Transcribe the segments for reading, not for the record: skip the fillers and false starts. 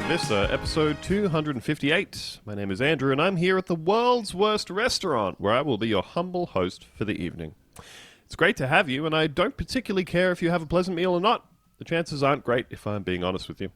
Vista, episode 258. My name is Andrew, and I'm here at the world's worst restaurant, where I will be your humble host for the evening. It's great to have you, and I don't particularly care if you have a pleasant meal or not. The chances aren't great, if I'm being honest with you.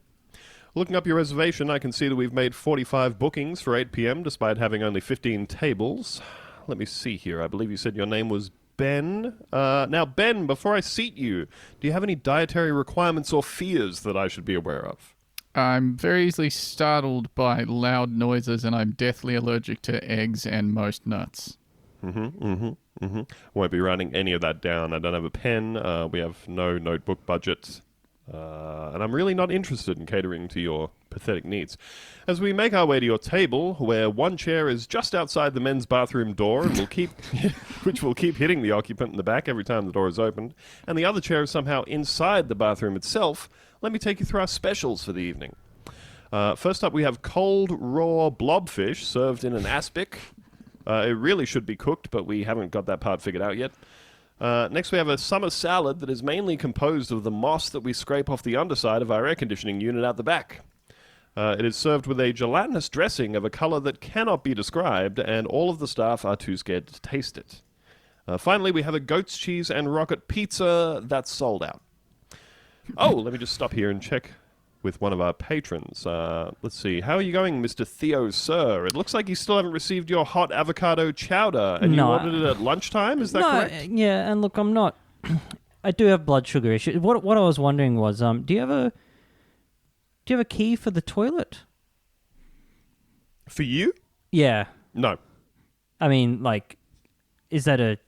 Looking up your reservation, I can see that we've made 45 bookings for 8 p.m., despite having only 15 tables. Let me see here. I believe you said your name was Ben. Now, Ben, before I seat you, do you have any dietary requirements or fears that I should be aware of? I'm very easily startled by loud noises, and I'm deathly allergic to eggs and most nuts. Won't be writing any of that down. I don't have a pen. We have no notebook budget. And I'm really not interested in catering to your pathetic needs. As we make our way to your table, where one chair is just outside the men's bathroom door, and which will keep hitting the occupant in the back every time the door is opened, and the other chair is somehow inside the bathroom itself, let me take you through our specials for the evening. First up, we have cold, raw blobfish served in an aspic. It really should be cooked, but we haven't got that part figured out yet. Next, we have a summer salad that is mainly composed of the moss that we scrape off the underside of our air conditioning unit out the back. It is served with a gelatinous dressing of a color that cannot be described, and all of the staff are too scared to taste it. Finally, we have a goat's cheese and rocket pizza that's sold out. Oh, let me just stop here and check with one of our patrons. Let's see. How are you going, Mr. Theo, sir? It looks like you still haven't received your hot avocado chowder, and you ordered it at lunchtime. Is that correct? Yeah, and look, I'm not... I do have blood sugar issues. What I was wondering was, do you have a key for the toilet? For you? Yeah. No. I mean, like, is that a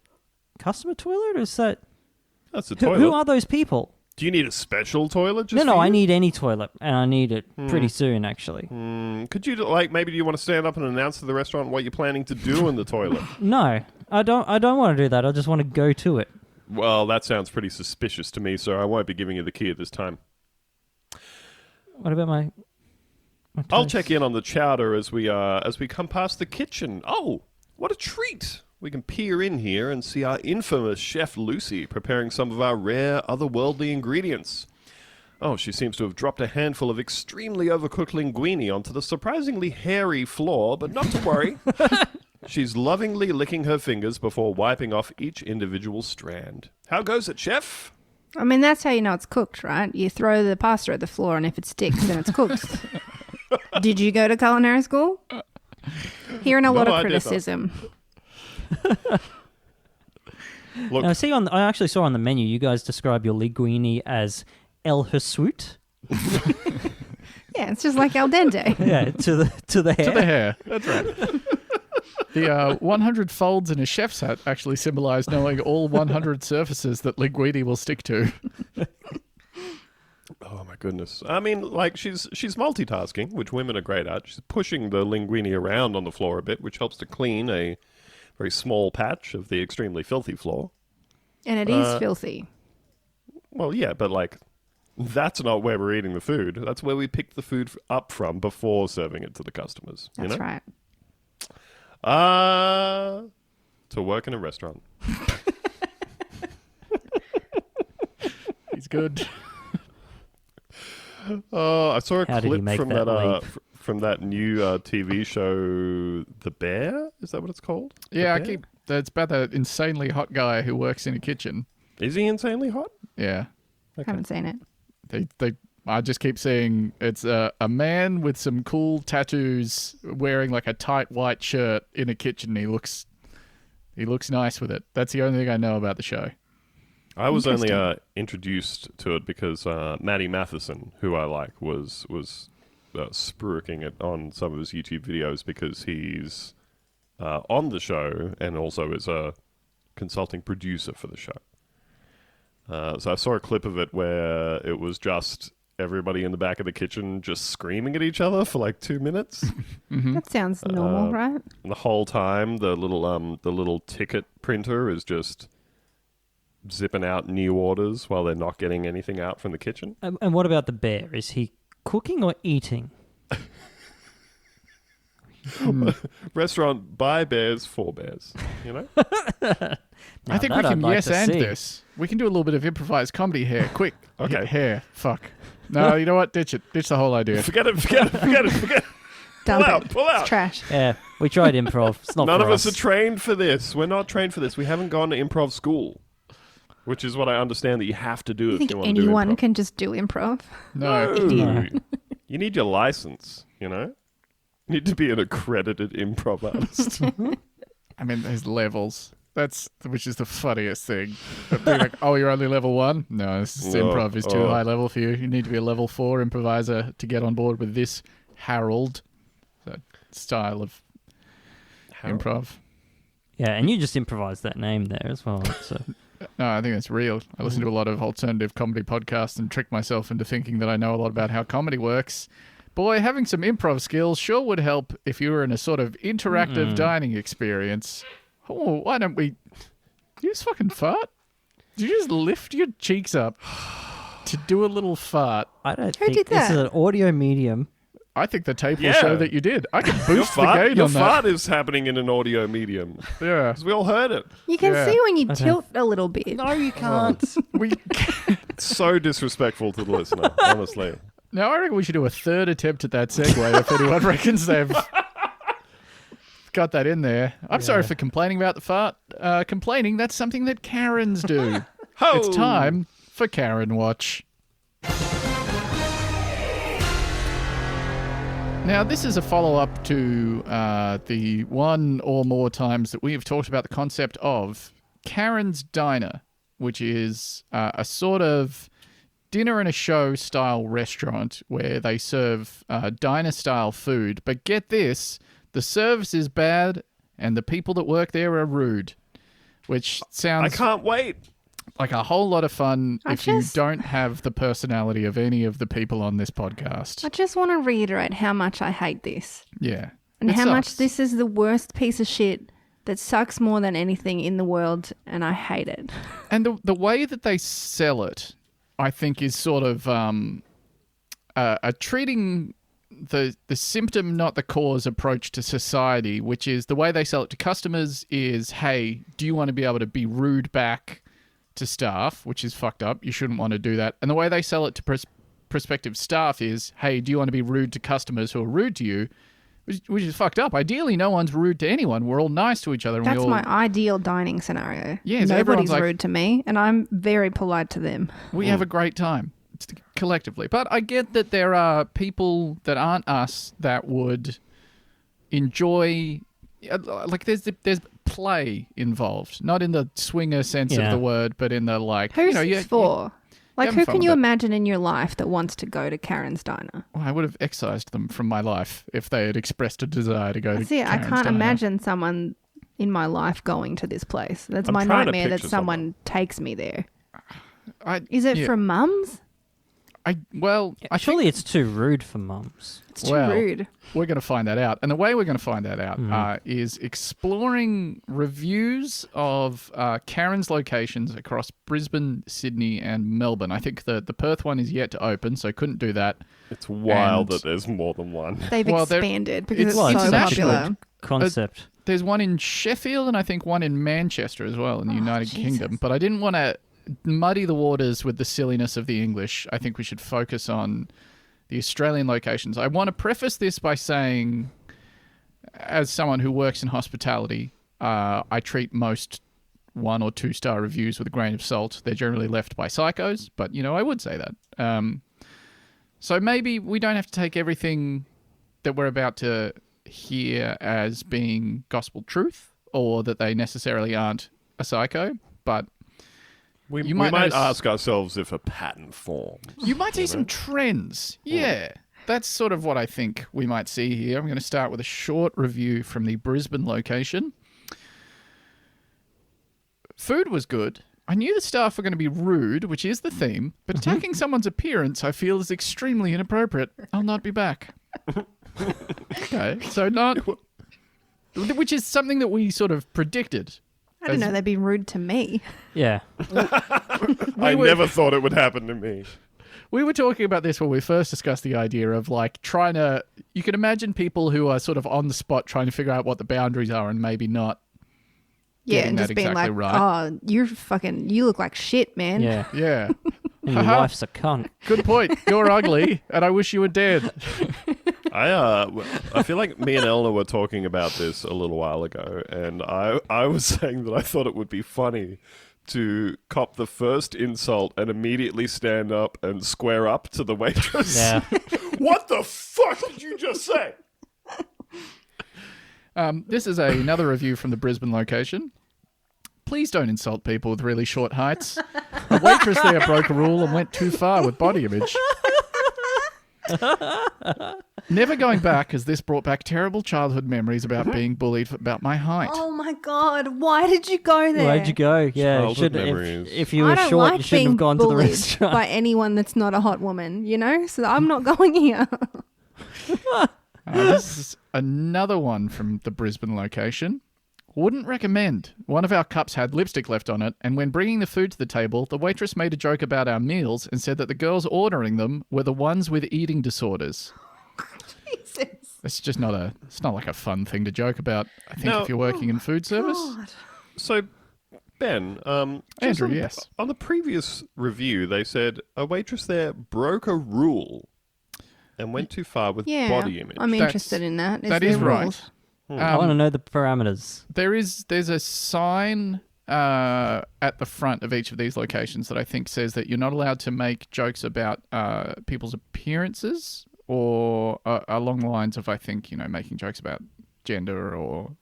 customer toilet, or is that... That's a toilet. Who are those people? Do you need a special toilet just No, for you? I need any toilet, and I need it pretty soon, actually. Could you, maybe do you want to stand up and announce to the restaurant what you're planning to do in the toilet? No, I don't want to do that. I just want to go to it. Well, that sounds pretty suspicious to me, so I won't be giving you the key at this time. What about my I'll toast? check in on the chowder as we come past the kitchen. Oh, what a treat! We can peer in here and see our infamous Chef Lucy preparing some of our rare, otherworldly ingredients. Oh, she seems to have dropped a handful of extremely overcooked linguine onto the surprisingly hairy floor, but not to worry. She's lovingly licking her fingers before wiping off each individual strand. How goes it, Chef? I mean, that's how you know it's cooked, right? You throw the pasta at the floor, and if it sticks, then it's cooked. Did you go to culinary school? Hearing a lot of criticism. Look, I actually saw on the menu you guys describe your linguine as el hirsute. Yeah, it's just like al dente. Yeah, to the hair. To the hair. That's right. The 100 folds in a chef's hat actually symbolize knowing all 100 surfaces that linguine will stick to. oh my goodness. I mean, she's multitasking, which women are great at. She's pushing the linguine around on the floor a bit, which helps to clean a very small patch of the extremely filthy floor. And it is filthy. Well, yeah, but that's not where we're eating the food. That's where we pick the food up from before serving it to the customers. That's right. To work in a restaurant. He's good. I saw a How did he clip make from that that leap? from that new TV show, The Bear. Is that what it's called? Yeah, The Bear? it's about that insanely hot guy who works in a kitchen. Is he insanely hot? Yeah. Haven't seen it. I just keep seeing it's a man with some cool tattoos wearing like a tight white shirt in a kitchen. He looks nice with it. That's the only thing I know about the show. I was only introduced to it because Matty Matheson, who I like, was spruiking it on some of his YouTube videos because he's on the show and also is a consulting producer for the show. So I saw a clip of it where it was just everybody in the back of the kitchen just screaming at each other for 2 minutes. That sounds normal, right? And the whole time, the little ticket printer is just zipping out new orders while they're not getting anything out from the kitchen. And what about the bear? Is he cooking or eating? Restaurant by bears for bears, you know? Now I think we that I'd can like yes to and see. this. We can do a little bit of improvised comedy here. Quick. Okay. Hair. Fuck. No, you know what? Ditch it. Ditch the whole idea. Forget it. Dump Pull out, it. pull out. It's trash. Yeah, we tried improv. It's not None for of us are trained for this. We're not trained for this. We haven't gone to improv school, which is what I understand that you have to do You if think you want to do anyone improv. can just do improv? No. No. You need your license, you know? You need to be an accredited improv artist. I mean, there's levels. Which is the funniest thing. Being like, oh, you're only level 1? No, improv is too high level for you. You need to be a level 4 improviser to get on board with this Harold style of improv. Yeah, and you just improvised that name there as well. So. No, I think that's real. I listen to a lot of alternative comedy podcasts and trick myself into thinking that I know a lot about how comedy works. Boy, having some improv skills sure would help if you were in a sort of interactive dining experience. Oh, why don't we... Did you just fucking fart? Did you just lift your cheeks up to do a little fart? I don't Who think did this is that? an audio medium. I think the tape will Yeah. show that you did. I can Your boost the gain your on that. fart is happening in an audio medium. Yeah. Because we all heard it. You can Yeah. see when you Okay. tilt a little bit. No, you can't. We... It's so disrespectful to the listener, honestly. Now, I reckon we should do a third attempt at that segue if anyone reckons they've got that in there. I'm sorry for complaining about the fart. Complaining, that's something that Karens do. Ho! It's time for Karen Watch. Now, this is a follow-up to the one or more times that we have talked about the concept of Karen's Diner, which is a sort of dinner and a show style restaurant where they serve diner style food. But get this, the service is bad and the people that work there are rude, which I sounds can't wait. like a whole lot of fun I if you just- don't have the personality of any of the people on this podcast. I just want to reiterate how much I hate this. Yeah. And It how much sucks. this is the worst piece of shit that sucks more than anything in the world, and I hate it. And the way that they sell it, I think, is sort of a treating the symptom, not the cause approach to society, which is the way they sell it to customers is, hey, do you want to be able to be rude back to staff, which is fucked up. You shouldn't want to do that. And the way they sell it to prospective staff is, hey, do you want to be rude to customers who are rude to you? Which is fucked up. Ideally, no one's rude to anyone. We're all nice to each other. And That's we all... my ideal dining scenario. Yeah, so everyone's Nobody's like- rude to me, and I'm very polite to them. We have a great time collectively. But I get that there are people that aren't us that would enjoy, like there's play involved, not in the swinger sense of Yeah. the word, but in the like. Who's you know, this for? Like, having who fun can with you it. imagine in your life that wants to go to Karen's Diner? Well, I would have excised them from my life if they had expressed a desire to go to That's it. I Karen's can't Diner. imagine someone in my life going to this place. That's I'm my trying to nightmare that picture someone takes me there. Is Is it for mums? I Surely it's too rude for mums. It's too Well, rude. We're going to find that out. And the way we're going to find that out is exploring reviews of Karen's locations across Brisbane, Sydney, and Melbourne. I think the Perth one is yet to open, so couldn't do that. It's wild And- that there's more than one. They've well, they're- expanded because it's it's, so international. popular. Concept. There's one in Sheffield and I think one in Manchester as well in the United Jesus. Kingdom. But I didn't want to muddy the waters with the silliness of the English. I think we should focus on the Australian locations. I want to preface this by saying, as someone who works in hospitality, I treat most 1 or 2 star reviews with a grain of salt. They're generally left by psychos, but, you know, I would say that. So maybe we don't have to take everything that we're about to hear as being gospel truth or that they necessarily aren't a psycho, but We You might, might notice- ask ourselves if a pattern forms. you might see some trends. Yeah. That's sort of what I think we might see here. I'm going to start with a short review from the Brisbane location. Food was good. I knew the staff were going to be rude, which is the theme, but attacking someone's appearance I feel is extremely inappropriate. I'll not be back. Okay, so not... Which is something that we sort of predicted. I don't know. They'd be rude to me. Yeah. I were- never thought it would happen to me. We were talking about this when we first discussed the idea of like trying to... You can imagine people who are sort of on the spot trying to figure out what the boundaries are and maybe not Yeah, getting and that just being exactly like, right. oh, you look like shit, man. Yeah. Yeah. And your Haha. wife's a cunt. Good point. You're ugly, and I wish you were dead. I feel like me and Eleanor were talking about this a little while ago, and I was saying that I thought it would be funny to cop the first insult and immediately stand up and square up to the waitress. Yeah. What the fuck did you just say? This is another review from the Brisbane location. Please don't insult people with really short heights. A waitress there broke a rule and went too far with body image. Never going back, as this brought back terrible childhood memories about being bullied about my height. Oh my god, why did you go there? Where'd you go? Yeah. Childhood Should, memories. if you I were don't short, like you shouldn't being have gone to the bullied restaurant. by anyone that's not a hot woman, you know? So I'm not going here. This is another one from the Brisbane location. Wouldn't recommend. One of our cups had lipstick left on it, and when bringing the food to the table, the waitress made a joke about our meals and said that the girls ordering them were the ones with eating disorders. Jesus. It's just it's not like a fun thing to joke about, I think, No. if you're working in food service. God. So, Ben, just Andrew, on, yes. on the previous review, they said a waitress there broke a rule and went too far with Yeah, body image. I'm That's- interested in that. that there is right. rules? I want to know the parameters. There's a sign at the front of each of these locations that I think says that you're not allowed to make jokes about people's appearances or along the lines of, I think, making jokes about gender or,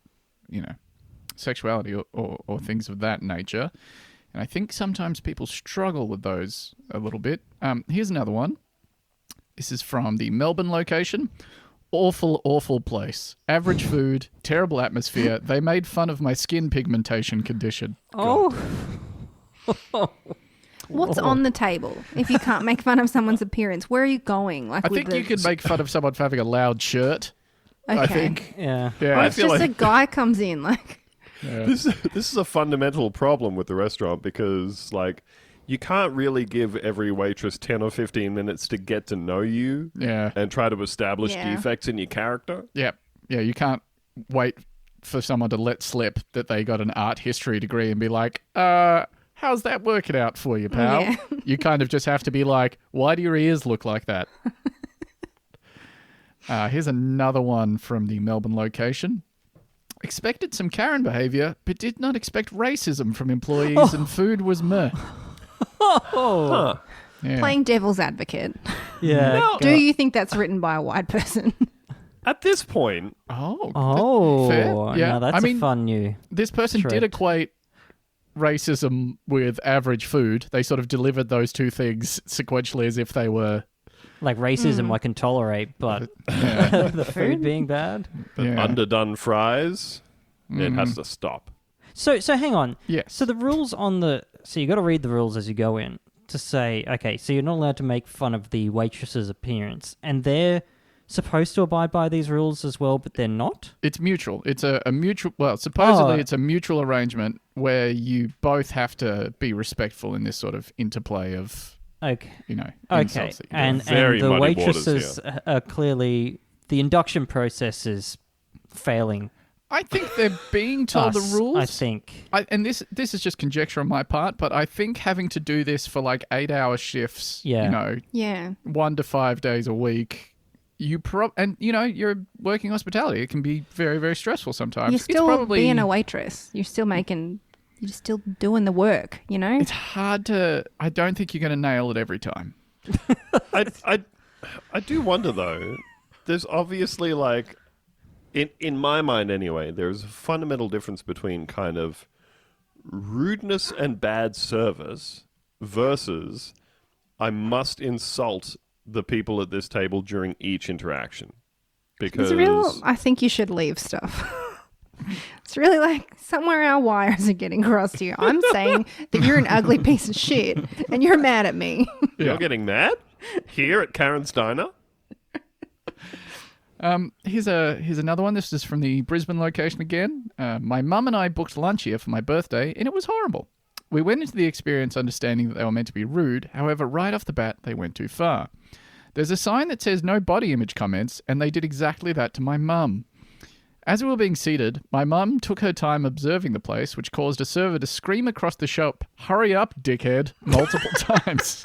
sexuality or things of that nature. And I think sometimes people struggle with those a little bit. Here's another one. This is from the Melbourne location. Awful, awful place. Average food, terrible atmosphere. They made fun of my skin pigmentation condition. Oh. What's on the table if you can't make fun of someone's appearance? Where are you going? Like, I think you could make fun of someone for having a loud shirt. Okay. I think. Yeah. Yeah. I It's feel just like a guy comes in, like, Yeah. this is a fundamental problem with the restaurant because, like, you can't really give every waitress 10 or 15 minutes to get to know you Yeah. and try to establish Yeah. defects in your character. Yeah. Yeah. You can't wait for someone to let slip that they got an art history degree and be like, how's that working out for you, pal? Yeah. You kind of just have to be like, why do your ears look like that? Here's another one from the Melbourne location. Expected some Karen behaviour, but did not expect racism from employees, and food was meh. Oh. Yeah. playing devil's advocate. Yeah. Do you think that's written by a white person? At this point, Oh. Oh. Fair. Yeah. Now that's I mean, a fun new. This person did Threat. equate racism with average food. They sort of delivered those two things sequentially as if they were. Like racism I can tolerate, but Yeah. the food being bad. but Yeah. underdone fries, it has to stop. So hang on. Yes. So the rules on so you got to read the rules as you go in to say, okay, so you're not allowed to make fun of the waitress's appearance, and they're supposed to abide by these rules as well, but they're not. It's mutual. It's a mutual. Well, supposedly Oh. it's a mutual arrangement where you both have to be respectful in this sort of interplay of, Okay. Okay. Okay. And Very the muddy waters waitresses are clearly the induction process is failing. I think they're being told us, the rules. I think. And this is just conjecture on my part, but I think having to do this for like 8-hour shifts, Yeah. Yeah. 1 to 5 days a week, you're working hospitality. It can be very, very stressful sometimes. You're still it's probably, being a waitress. You're still doing the work, you know? It's hard to. I don't think you're going to nail it every time. I do wonder though. There's obviously like, in my mind anyway, there's a fundamental difference between kind of rudeness and bad service versus I must insult the people at this table during each interaction because I think you should leave stuff. It's really like somewhere our wires are getting crossed here. I'm saying that you're an ugly piece of shit and you're mad at me. you're getting mad here at Karen's Diner. Here's another one. This is from the Brisbane location again. My mum and I booked lunch here for my birthday, and it was horrible. We went into the experience understanding that they were meant to be rude. However, right off the bat, they went too far. There's a sign that says no body image comments, and they did exactly that to my mum. As we were being seated, my mum took her time observing the place, which caused a server to scream across the shop, "Hurry up, dickhead," multiple times.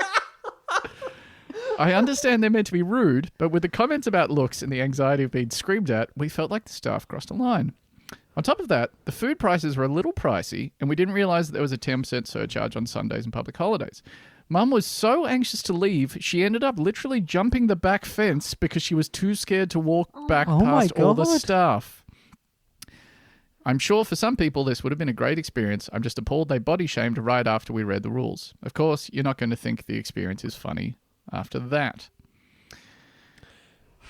I understand they're meant to be rude, but with the comments about looks and the anxiety of being screamed at, we felt like the staff crossed a line. On top of that, the food prices were a little pricey, and we didn't realise that there was a 10% surcharge on Sundays and public holidays. Mum was so anxious to leave, she ended up literally jumping the back fence because she was too scared to walk back Oh my past all the God. staff. I'm sure for some people this would have been a great experience. I'm just appalled they body shamed right after we read the rules. Of course, you're not going to think the experience is funny after that.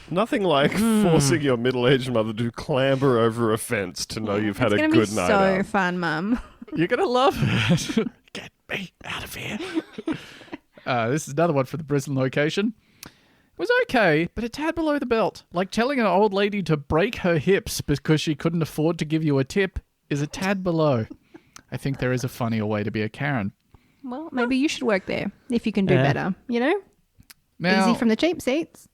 Nothing like forcing your middle-aged mother to clamber over a fence to know you've had It's a gonna good be night so out. fun, Mum. You're going to love it. Get me out of here. This is another one for the Brisbane location. It was okay, but a tad below the belt. Like telling an old lady to break her hips because she couldn't afford to give you a tip is a tad below. I think there is a funnier way to be a Karen. Well, maybe you should work there if you can do Yeah. better. You know, Now, easy from the cheap seats.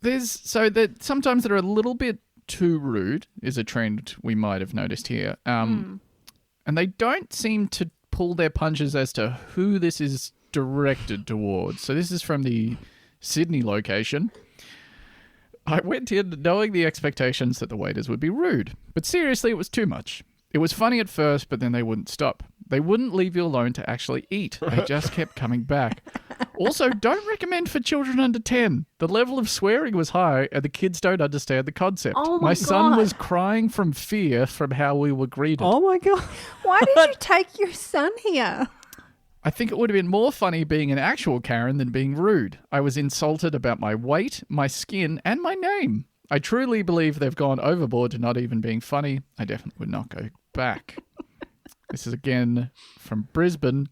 sometimes they're a little bit too rude is a trend we might have noticed here. And they don't seem to pull their punches as to who this is directed towards. So this is from the Sydney location. I went in knowing the expectations that the waiters would be rude, but seriously, it was too much. It was funny at first, but then they wouldn't stop. They wouldn't leave you alone to actually eat. They just kept coming back. Also, don't recommend for children under 10. The level of swearing was high, and the kids don't understand the concept. Oh my son God. was crying from fear from how we were greeted. Oh my God. Why did you take your son here? I think it would have been more funny being an actual Karen than being rude. I was insulted about my weight, my skin, and my name. I truly believe they've gone overboard to not even being funny. I definitely would not go back. This is again from Brisbane.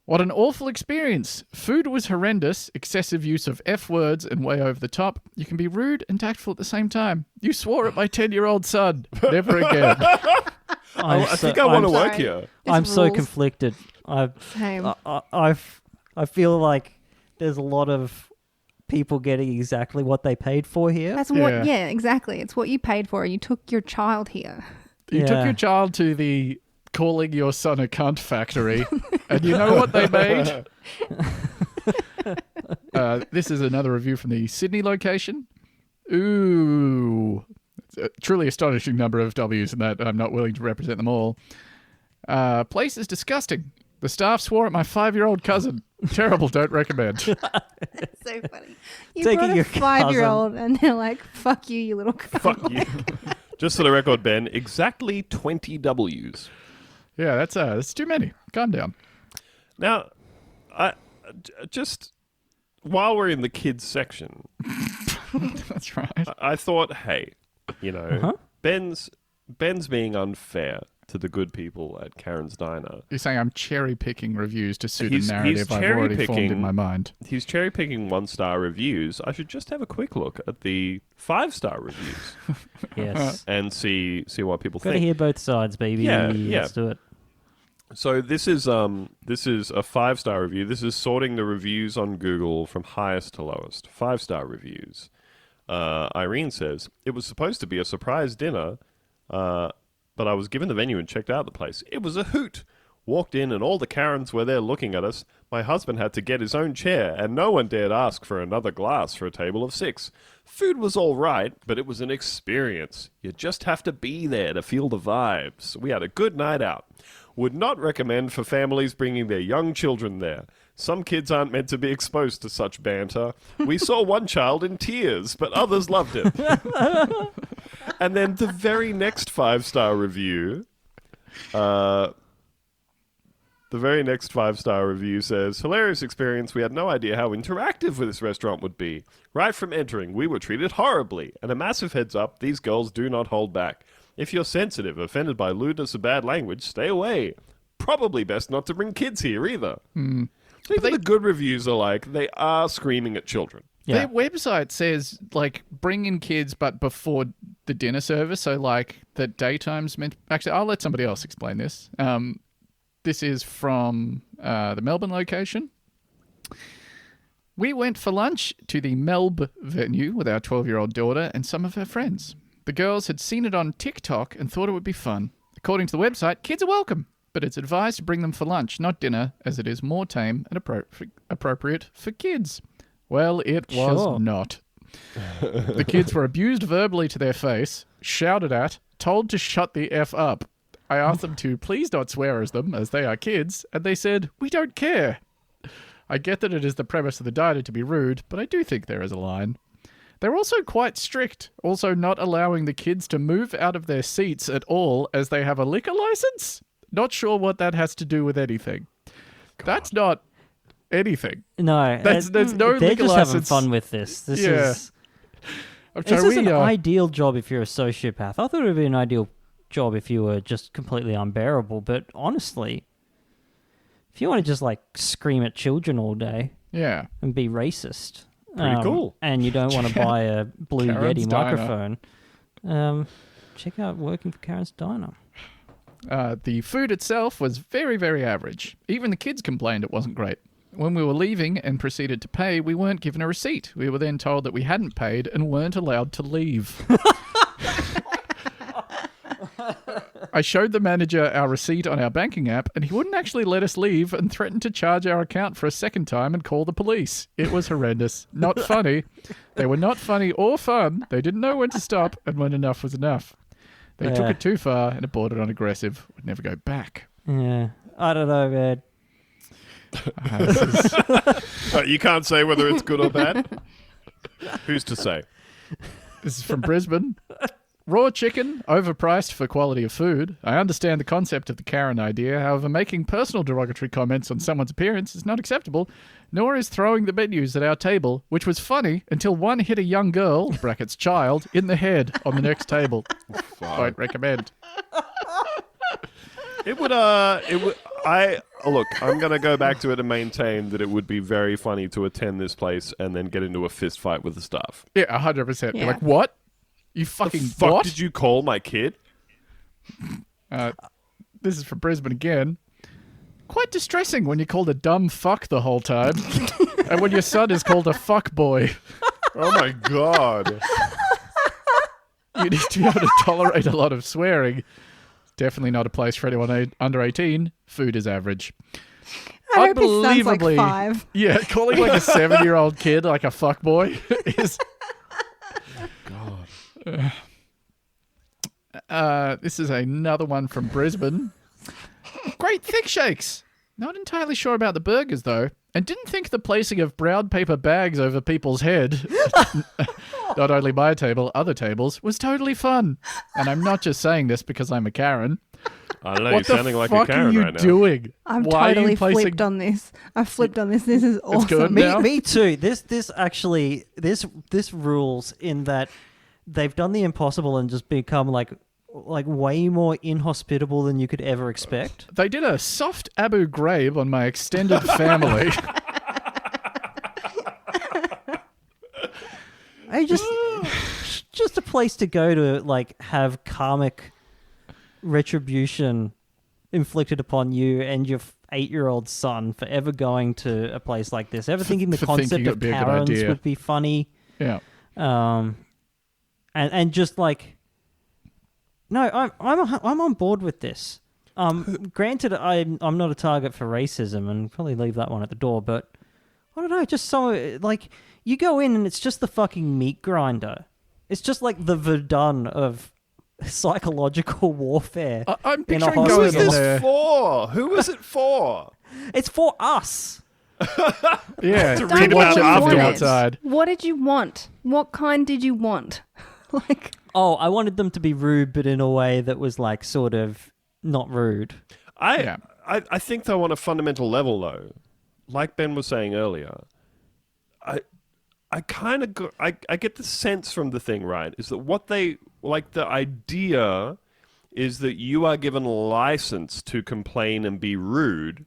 What an awful experience. Food was horrendous, excessive use of F words and way over the top. You can be rude and tactful at the same time. You swore at my 10-year-old son. Never again. I think I want to work sorry. here. I'm It's so rules. conflicted. Same. I feel like there's a lot of people getting exactly what they paid for here. That's what. Yeah. Yeah, exactly. It's what you paid for. You took your child here. You took Yeah. your child to the calling your son a cunt factory, and you know what they made? This is another review from the Sydney location. Ooh. It's a truly astonishing number of W's in that. I'm not willing to represent them all. Place is disgusting. The staff swore at my 5-year-old cousin. Terrible, don't recommend. That's so funny. You Taking brought a your 5-year-old, and they're like, "Fuck you, you little cunt." Fuck you. Just for the record, Ben, exactly 20 W's. Yeah, that's too many. Calm down. Now, just while we're in the kids section, That's right. I thought, hey, you know, Ben's being unfair to the good people at Karen's Diner. You're saying I'm cherry-picking reviews to suit He's a narrative I've already formed cherry-picking- in my mind. He's cherry picking 1-star reviews. I should just have a quick look at the 5-star reviews Yes. and see what people Got to think. hear both sides, baby. Yeah, yeah. Let's do it. So this is a 5-star review. This is sorting the reviews on Google from highest to lowest. 5-star reviews. Irene says, it was supposed to be a surprise dinner, but I was given the venue and checked out the place. It was a hoot. Walked in and all the Karens were there looking at us. My husband had to get his own chair and no one dared ask for another glass for a table of 6. Food was all right, but it was an experience. You just have to be there to feel the vibes. We had a good night out. Would not recommend for families bringing their young children there. Some kids aren't meant to be exposed to such banter. We saw one child in tears, but others loved it. And then the very next 5-star review, says, hilarious experience. We had no idea how interactive this restaurant would be. Right from entering, we were treated horribly. And a massive heads up, these girls do not hold back. If you're sensitive, offended by lewdness or bad language, stay away. Probably best not to bring kids here either. So even the good reviews are like, they are screaming at children. Yeah. Their website says, like, bring in kids, but before the dinner service. So, like, the daytime's meant... Actually, I'll let somebody else explain this. This is from the Melbourne location. We went for lunch to the Melb venue with our 12-year-old daughter and some of her friends. The girls had seen it on TikTok and thought it would be fun. According to the website, kids are welcome, but it's advised to bring them for lunch, not dinner, as it is more tame and appropriate for kids. Well, it was Sure. not. The kids were abused verbally to their face, shouted at, told to shut the F up. I asked them to please not swear as them, as they are kids, and they said, we don't care. I get that it is the premise of the diner to be rude, but I do think there is a line. They're also quite strict, also not allowing the kids to move out of their seats at all as they have a liquor license. Not sure what that has to do with anything. That's not anything. No, There's no they're liquor just having license. fun with this. This Yeah. is So this is an ideal job if you're a sociopath. I thought it would be an ideal job if you were just completely unbearable. But honestly, if you want to just like scream at children all day yeah. and be racist, Pretty cool. and you don't want to buy a Blue Karen's Yeti Diner. microphone, check out working for Karen's Diner. The food itself was very, very average. Even the kids complained it wasn't great. When we were leaving and proceeded to pay, we weren't given a receipt. We were then told that we hadn't paid and weren't allowed to leave. I showed the manager our receipt on our banking app, and he wouldn't actually let us leave and threatened to charge our account for a second time and call the police. It was horrendous. Not funny. They were not funny or fun. They didn't know when to stop and when enough was enough. They took Yeah. it too far and it bordered on aggressive. Would never go back. Yeah, I don't know, man. This is- You can't say whether it's good or bad. Who's to say? This is from Brisbane. Raw chicken, overpriced for quality of food. I understand the concept of the Karen idea. However, making personal derogatory comments on someone's appearance is not acceptable, nor is throwing the menus at our table, which was funny until one hit a young girl, brackets child, in the head on the next table. Won't recommend. It would, look, I'm going to go back to it and maintain that it would be very funny to attend this place and then get into a fist fight with the staff. Yeah, 100%. You're Yeah. like, what? You fucking Fuck what? did you call my kid? This is from Brisbane again. Quite distressing when you're called a dumb fuck the whole time. And when your son is called a fuck boy. Oh my god. You need to be able to tolerate a lot of swearing. Definitely not a place for anyone under 18. Food is average. I hope his son's like Unbelievably- 5. Yeah, calling like a 7-year-old kid like a fuck boy is... this is another one from Brisbane. Great thick shakes. Not entirely sure about the burgers, though. And didn't think the placing of brown paper bags over people's head, not only my table, other tables, was totally fun. And I'm not just saying this because I'm a Karen. I don't know, What you're the sounding like fuck a Karen are you right now. doing? I'm Why are you totally placing... flipped on this. I've flipped on this. This is awesome. good. Me, Now? me too. This actually this rules in that they've done the impossible and just become like way more inhospitable than you could ever expect. They did a soft Abu Ghraib on my extended family. I just a place to go to like have karmic retribution inflicted upon you and your 8-year-old son for ever going to a place like this, ever thinking the for concept thinking of it'd be a good Karens idea. would be funny. Yeah. And just like, no, I'm on board with this. Granted, I'm not a target for racism, and probably leave that one at the door. But I don't know, just so like you go in and it's just the fucking meat grinder. It's just like the Verdun of psychological warfare. I'm in a picturing Who going is in this there. for? Who is it for? It's for us. Yeah, To to read watch about it from the afterwards. outside. What did you want? What kind did you want? Like, Oh, I wanted them to be rude, but in a way that was like sort of not rude. Yeah. I think though on a fundamental level though, like Ben was saying earlier, I kind of I get the sense from the thing, right, is that what they like the idea is that you are given license to complain and be rude,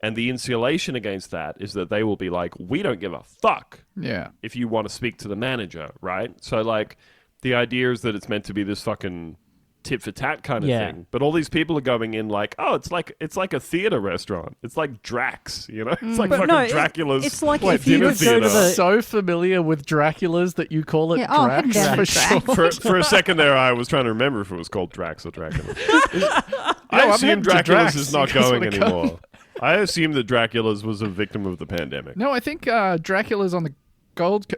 and the insulation against that is that they will be like, we don't give a fuck Yeah. if you want to speak to the manager, right? So like the idea is that it's meant to be this fucking tit for tat kind of Yeah. thing. But all these people are going in like, oh, it's like a theater restaurant. It's like Drax, you know? It's like But fucking no, Dracula's. it's like like, if you dinner would go to theater. the- So familiar with Draculas that you call it Yeah, oh, Drax head down, for Drax. sure. For a second there, I was trying to remember if it was called Drax or Dracula. I I'm assume heading to Dracula's Drax is not because going when it anymore. I assume that Dracula's was a victim of the pandemic. No, I think Dracula's on the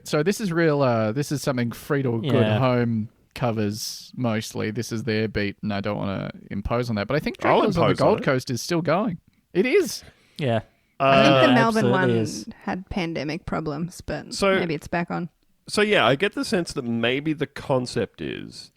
so this is real. This is something Free to Good Yeah. Home covers mostly. This is their beat, and I don't want to impose on that. But I think I'll Dracula's on the impose on Gold it. Coast is still going. It is. Yeah. I think the Melbourne absolutely one is. had pandemic problems, but So- maybe it's back on. So yeah, I get the sense that maybe the concept is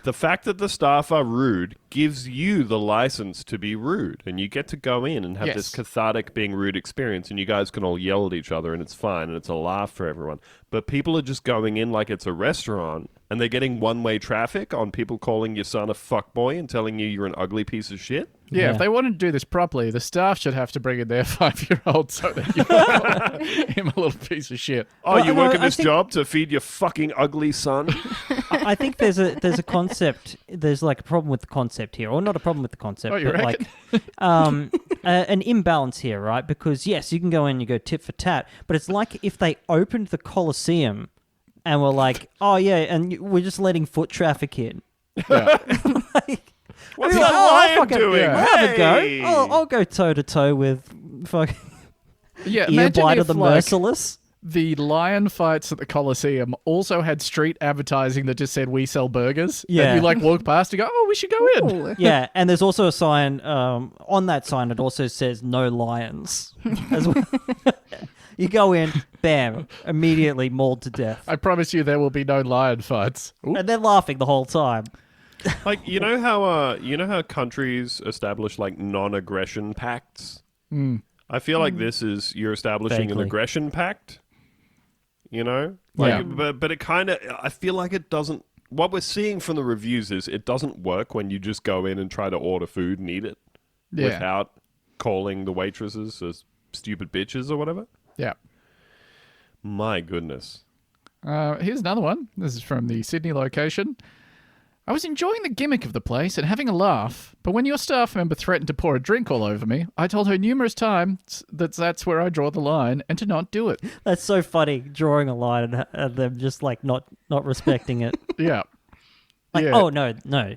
the fact that the staff are rude gives you the license to be rude, and you get to go in and have Yes. this cathartic being rude experience, and you guys can all yell at each other, and it's fine, and it's a laugh for everyone. But people are just going in like it's a restaurant, and they're getting one-way traffic on people calling your son a fuckboy and telling you you're an ugly piece of shit. Yeah, Yeah. if they wanted to do this properly, the staff should have to bring in their 5-year-old so that you call him a little piece of shit. Oh, Well, you no, working I this think- job to feed your fucking ugly son? I think there's a concept. There's like a problem with the concept here, or not a problem with the concept, Oh, you but reckon? like an imbalance here, right? Because yes, you can go in and you go tit for tat, but it's like if they opened the Colosseum and were like, oh yeah, and we're just letting foot traffic in. Yeah. Like, What's I'd be the like, "Oh, I'll lion fucking- doing? yeah. I'll have a Hey! go. I'll go toe to toe with fucking Yeah, ear imagine blight if of the like, merciless. the lion fights at the Colosseum also had street advertising that just said "We sell burgers." Yeah. and you like walk past and go, "Oh, we should go in." Ooh. Yeah, and there's also a sign on that sign. It also says "No lions." As well. You go in, bam, immediately mauled to death, I promise you, there will be no lion fights. Ooh. and they're laughing the whole time. Like you know how countries establish like non-aggression pacts. I feel like this is you're establishing Vaguely. an aggression pact. You know, like, Yeah. but it kind of. I feel like it doesn't. What we're seeing from the reviews is it doesn't work when you just go in and try to order food and eat it Yeah. without calling the waitresses as stupid bitches or whatever. Yeah. My goodness. Here's another one. This is from the Sydney location. I was enjoying the gimmick of the place and having a laugh, but when your staff member threatened to pour a drink all over me, I told her numerous times that that's where I draw the line and to not do it. That's so funny, drawing a line and them just like not respecting it. Yeah. Like, Yeah. oh no,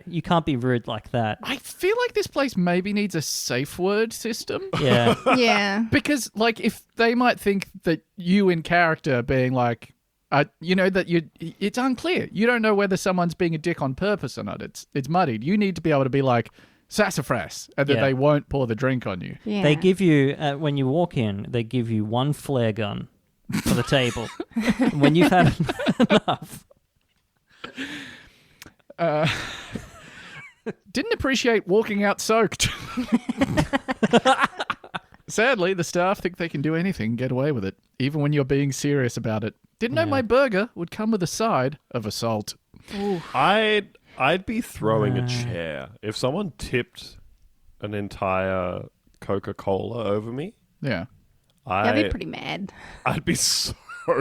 you can't be rude like that. I feel like this place maybe needs a safe word system. Yeah, Yeah. Because, like, if they might think that you in character being like, that it's unclear. You don't know whether someone's being a dick on purpose or not. It's muddied. You need to be able to be like, sassafras, and that Yeah. they won't pour the drink on you. Yeah. they give you when you walk in, they give you one flare gun for the table. And when you've had enough, Didn't appreciate walking out soaked. Sadly, the staff think they can do anything and get away with it, even when you're being serious about it. Didn't know my burger would come with a side of assault. I'd be throwing a chair if someone tipped an entire Coca-Cola over me. Yeah. I'd be pretty mad. I'd be so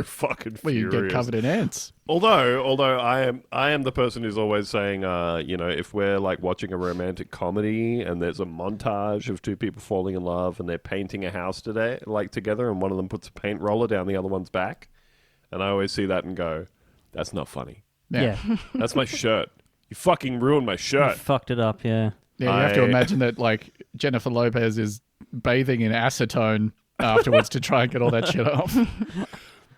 fucking Well, you furious. get covered in ants. Although I am the person who's always saying, if we're like watching a romantic comedy and there's a montage of two people falling in love and they're painting a house together, and one of them puts a paint roller down the other one's back, and I always see that and go, that's not funny. yeah, That's my shirt. You fucking ruined my you shirt. fucked it up. Yeah, Yeah, you have to I- imagine that, like, Jennifer Lopez is bathing in acetone afterwards to try and get all that shit off.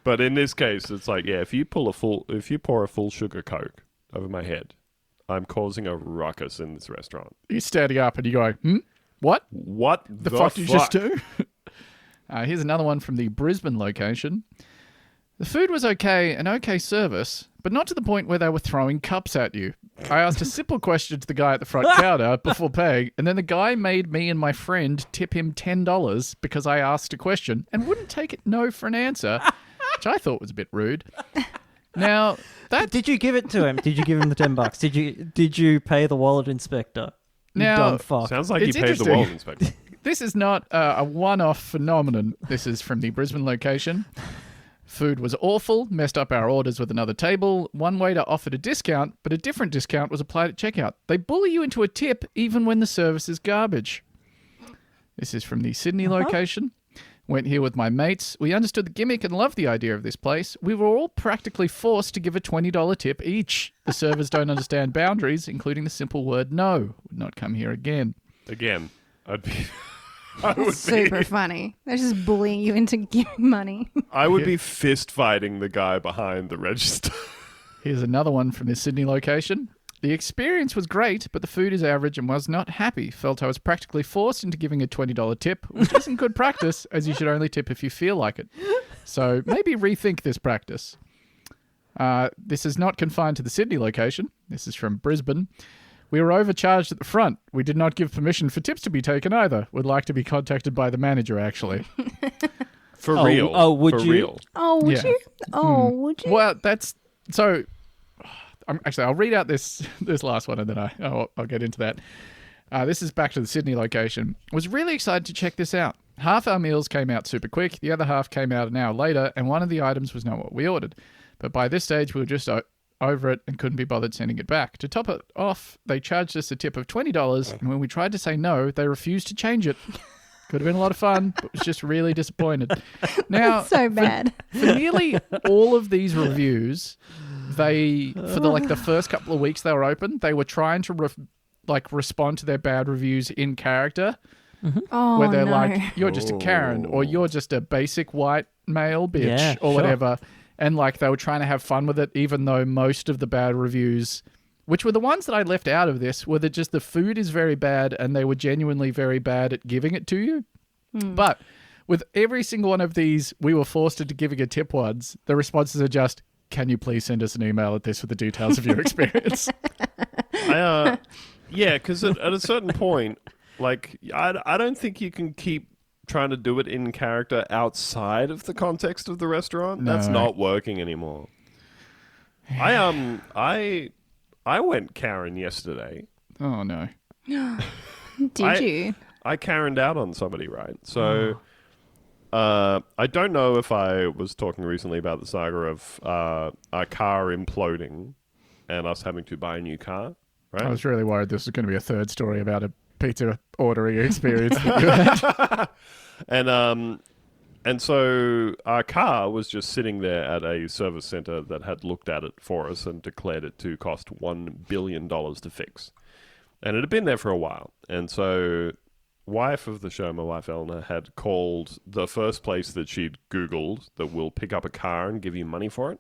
But in this case, it's like, yeah, if you pour a full sugar Coke over my head, I'm causing a ruckus in this restaurant. You're standing up and you go, what? What The fuck did you just do? Here's another one from the Brisbane location. The food was okay and okay service, but not to the point where they were throwing cups at you. I asked a simple question to the guy at the front counter before paying, and then the guy made me and my friend tip him $10 because I asked a question and wouldn't take it no for an answer, which I thought was a bit rude. Now, that did you give it to him? Did you give him the $10? Did you pay the wallet inspector? You Now- dumb fuck. Sounds like you It's paid the interesting. wallet inspector. This is not a one-off phenomenon. This is from the Brisbane location. Food was awful, messed up our orders with another table. One waiter offered a discount, but a different discount was applied at checkout. They bully you into a tip even when the service is garbage. This is from the Sydney location. Went here with my mates. We understood the gimmick and loved the idea of this place. We were all practically forced to give a $20 tip each. The servers don't understand boundaries, including the simple word no. Would not come here again. Again, I'd be... I would Super funny. They're just bullying you into giving money. I would be fist fighting the guy behind the register. Here's another one from this Sydney location. The experience was great, but the food is average and was not happy. Felt I was practically forced into giving a $20 tip, which isn't good practice, as you should only tip if you feel like it. So maybe rethink this practice. This is not confined to the Sydney location. This is from Brisbane. We were overcharged at the front. We did not give permission for tips to be taken either. Would like to be contacted by the manager, actually. For real. Oh, would For you? real. Oh, would Yeah. you? Oh, would you? Well, that's... So... I'll read out this last one and then I'll get into that. This is back to the Sydney location. Was really excited to check this out. Half our meals came out super quick. The other half came out an hour later, and one of the items was not what we ordered. But by this stage, we were just over it and couldn't be bothered sending it back. To top it off, they charged us a tip of $20, and when we tried to say no, they refused to change it. Could have been a lot of fun, but was just really disappointed. Now, so bad. for nearly all of these reviews, they, for the first couple of weeks they were open, they were trying to respond to their bad reviews in character. Oh, Where they're no. like, you're just a Karen, or you're just a basic white male bitch, Yeah, or sure. whatever. And like they were trying to have fun with it, even though most of the bad reviews, which were the ones that I left out of this, were that just the food is very bad and they were genuinely very bad at giving it to you. But with every single one of these, we were forced into giving a tip ones. The responses are just, can you please send us an email at this with the details of your experience? Yeah, because at a certain point, like, I don't think you can keep trying to do it in character outside of the context of the restaurant. No. That's not working anymore. I went Karen yesterday. Oh, no. Did you? I Karened out on somebody, right? So, I don't know if I was talking recently about the saga of our car imploding and us having to buy a new car, right? I was really worried this was going to be a third story about a pizza ordering experience that you had. And so our car was just sitting there at a service center that had looked at it for us and declared it to cost $1 billion to fix. And it had been there for a while. And so wife of the show, my wife Eleanor, had called the first place that she'd Googled that will pick up a car and give you money for it.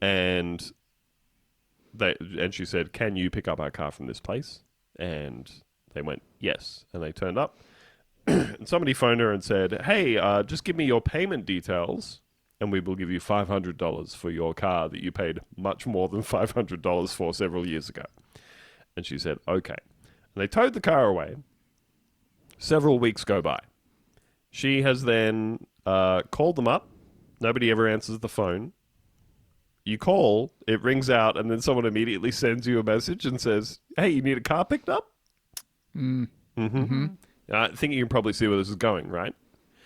And she said, can you pick up our car from this place? And they went, yes. And they turned up. And somebody phoned her and said, hey, just give me your payment details and we will give you $500 for your car that you paid much more than $500 for several years ago. And she said, okay. And they towed the car away. Several weeks go by. She has then called them up. Nobody ever answers the phone. You call, it rings out, and then someone immediately sends you a message and says, hey, you need a car picked up? I think you can probably see where this is going, right?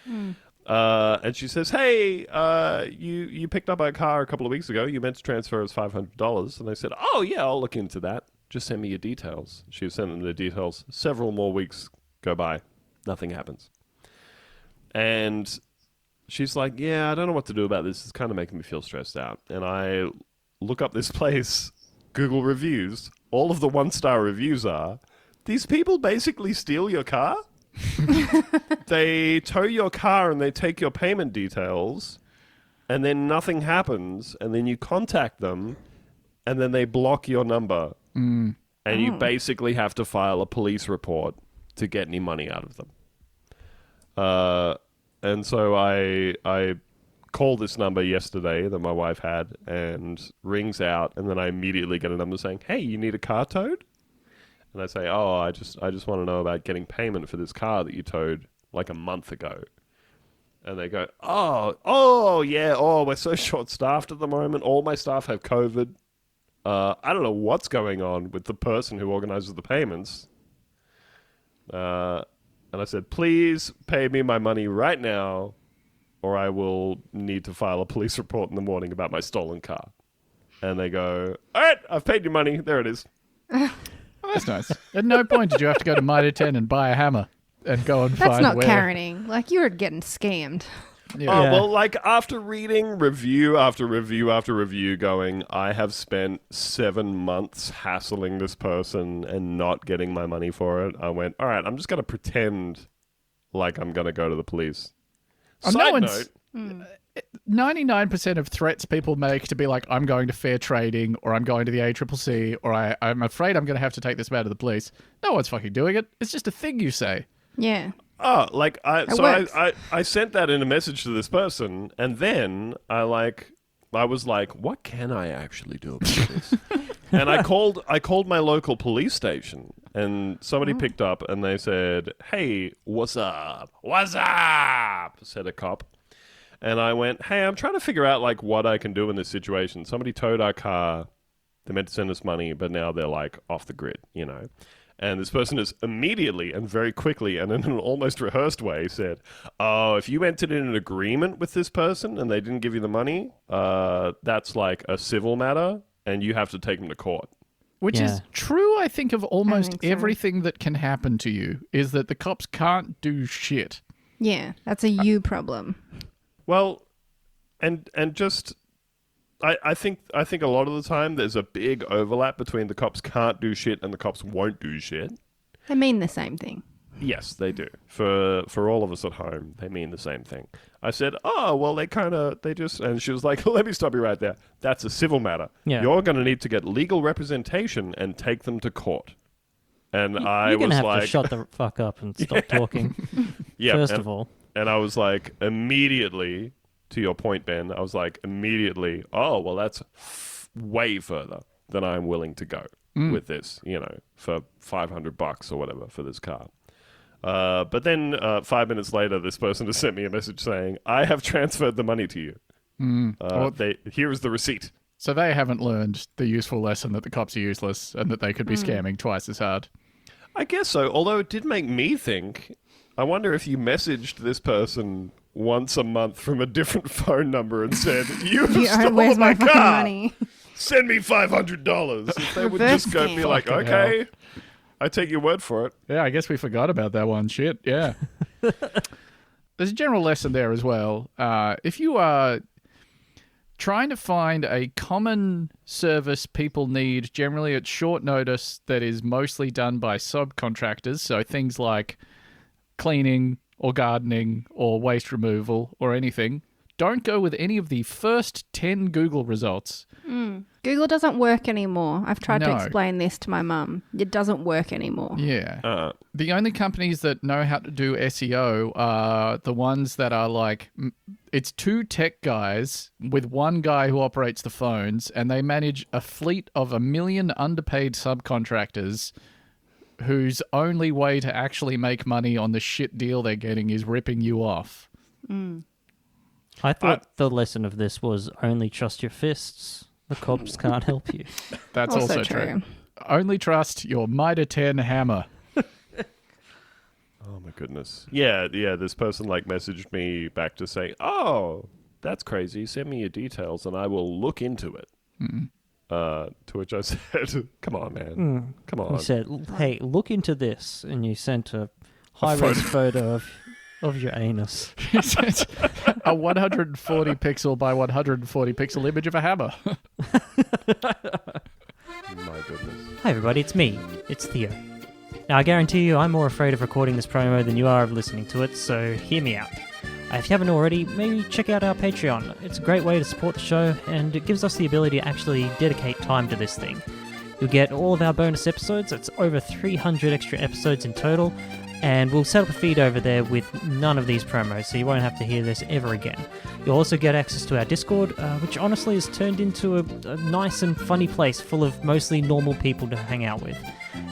And she says, hey, you picked up our car a couple of weeks ago. You meant to transfer us $500. And they said, oh, yeah, I'll look into that. Just send me your details. She sent them the details. Several more weeks go by. Nothing happens. And she's like, yeah, I don't know what to do about this. It's kind of making me feel stressed out. And I look up this place, Google reviews. All of the one-star reviews are, these people basically steal your car. They tow your car and they take your payment details, and then nothing happens, and then you contact them, and then they block your number, and you basically have to file a police report to get any money out of them. And so I called this number yesterday that my wife had, and rings out, and then I immediately get a number saying, hey, you need a car towed? And I say, oh, I just want to know about getting payment for this car that you towed like a month ago. And they go, yeah, we're so short-staffed at the moment. All my staff have COVID. I don't know what's going on with the person who organizes the payments. And I said, please pay me my money right now, or I will need to file a police report in the morning about my stolen car. And they go, all right, I've paid your money. There it is. Oh, that's nice. At no point did you have to go to Mitre 10 and buy a hammer and go and That's find not where... Karening. Like, you were getting scammed. Yeah. Oh, Yeah. well, like, after reading review after review after review going, I have spent 7 months hassling this person and not getting my money for it, I went, all right, I'm just going to pretend like I'm going to go to the police. Oh, Side no one's... note, 99% of threats people make to be like, I'm going to fair trading, or I'm going to the ACCC, or I'm afraid I'm going to have to take this matter to the police. No one's fucking doing it. It's just a thing you say. Yeah. oh, like, works. I sent that in a message to this person, and then I was like, what can I actually do about this? And I called my local police station, and somebody picked up, and they said, hey, what's up? What's up? Said a cop. And I went, hey, I'm trying to figure out, like, what I can do in this situation. Somebody towed our car. They meant to send us money, but now they're, like, off the grid, you know. And this person is immediately and very quickly and in an almost rehearsed way said, oh, if you entered in an agreement with this person and they didn't give you the money, that's like a civil matter and you have to take them to court. Which is Yeah. true, I think, of almost think so. everything that can happen to you, is that the cops can't do shit. Yeah. That's a you problem. Well, and just... I think a lot of the time there's a big overlap between the cops can't do shit and the cops won't do shit. They mean the same thing. Yes, they do. For all of us at home, they mean the same thing. I said, oh, well, they just... And she was like, let me stop you right there. That's a civil matter. Yeah. You're going to need to get legal representation and take them to court. And I You're was going to have like... to shut the fuck up and stop talking, yeah, first and, of all. and I was like, immediately... To your point, Ben, I was like, immediately, oh, well, that's way further than I'm willing to go with this, you know, for $500 or whatever for this car. But then 5 minutes later, this person has sent me a message saying, I have transferred the money to you. Here is the receipt. So they haven't learned the useful lesson that the cops are useless and that they could be scamming twice as hard. I guess so, although it did make me think, I wonder if you messaged this person once a month from a different phone number and said, you have stolen Where's my fucking car. money? Send me $500. If they would Reverse just go scam. be like, Fucking okay, I take your word for it. Yeah, I guess we forgot about that one. Shit, yeah. There's a general lesson there as well. If you are trying to find a common service people need, generally at short notice, that is mostly done by subcontractors, so things like cleaning or gardening or waste removal or anything, don't go with any of the first 10 Google results. Google doesn't work anymore. I've tried to No. explain this to my mum. It doesn't work anymore. Yeah. The only companies that know how to do SEO are the ones that are like, it's two tech guys with one guy who operates the phones, and they manage a fleet of 1 million underpaid subcontractors whose only way to actually make money on the shit deal they're getting is ripping you off. I thought the lesson of this was only trust your fists. The cops can't help you. That's Also also true. true. Only trust your Mitre 10 hammer. Oh my goodness. Yeah, this person like messaged me back to say, oh, that's crazy. Send me your details and I will look into it. To which I said, come on, man. Come on. He said, hey, look into this. And you sent a high-res photo of your anus. He says, a 140 pixel by 140 pixel image of a hammer. My goodness. Hi everybody, it's me. It's Theo. Now I guarantee you I'm more afraid of recording this promo than you are of listening to it, so hear me out. If you haven't already, maybe check out our Patreon. It's a great way to support the show, and it gives us the ability to actually dedicate time to this thing. You'll get all of our bonus episodes. It's over 300 extra episodes in total, and we'll set up a feed over there with none of these promos, so you won't have to hear this ever again. You'll also get access to our Discord, which honestly has turned into a nice and funny place full of mostly normal people to hang out with.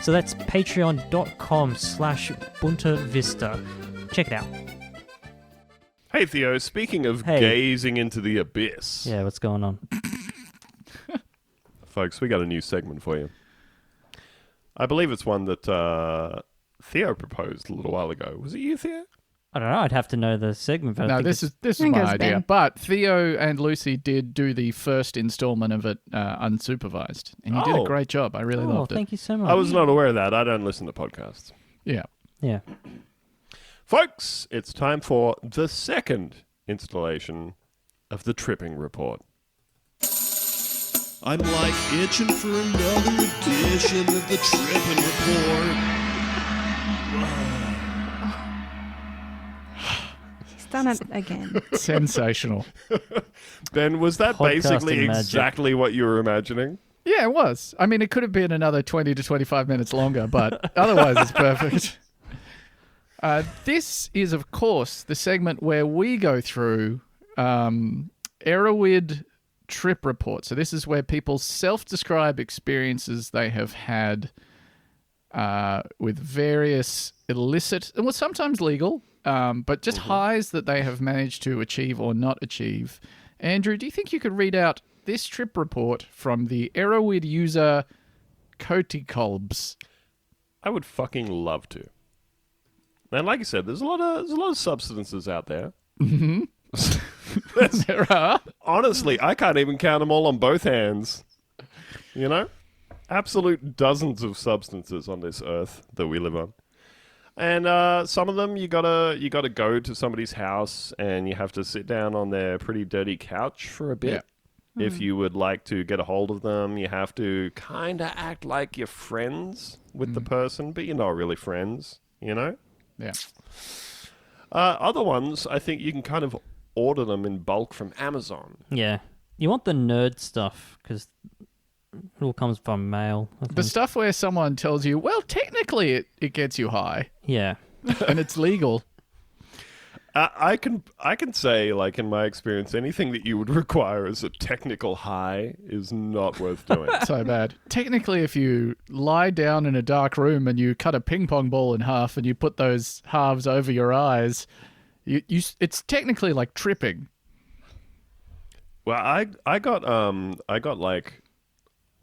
So that's patreon.com/buntavista. Check it out. Hey, Theo, speaking of Hey. gazing into the abyss, Yeah, what's going on? folks, we got a new segment for you. I believe it's one that Theo proposed a little while ago. Was it you, Theo? I don't know. I'd have to know the segment. But I No, think this is I my think it was idea. Ben. But Theo and Lucy did do the first installment of it unsupervised, and you did a Oh. great job. I really Oh, loved it. thank you so much. I was not aware of that. I don't listen to podcasts. Yeah. Yeah. Folks, it's time for the second installation of the Tripping Report. I'm like itching for another edition of the Trippin' Report. He's done it again. Sensational. Ben, was that Podcasting basically magic. exactly what you were imagining? Yeah, it was. I mean, it could have been another 20 to 25 minutes longer, but otherwise it's perfect. This is, of course, the segment where we go through Erowid trip reports. So this is where people self-describe experiences they have had with various illicit, and well, sometimes legal, but just highs that they have managed to achieve or not achieve. Andrew, do you think you could read out this trip report from the Erowid user Coty Kolbs? I would fucking love to. And like I said, there's a lot of substances out there. There are. Honestly, I can't even count them all on both hands. You know? Absolute dozens of substances on this earth that we live on. And some of them you gotta go to somebody's house and you have to sit down on their pretty dirty couch for a bit. Yeah. If you would like to get a hold of them, you have to kind of act like you're friends with the person, but you're not really friends, you know? Yeah. Other ones, I think you can kind of order them in bulk from Amazon. Yeah. You want the nerd stuff because it all comes from mail. I The think. stuff where someone tells you, well, technically it gets you high Yeah. and it's legal. I can say, like, in my experience, anything that you would require as a technical high is not worth doing. So bad. Technically, if you lie down in a dark room and you cut a ping pong ball in half and you put those halves over your eyes, it's technically like tripping. Well, I got like,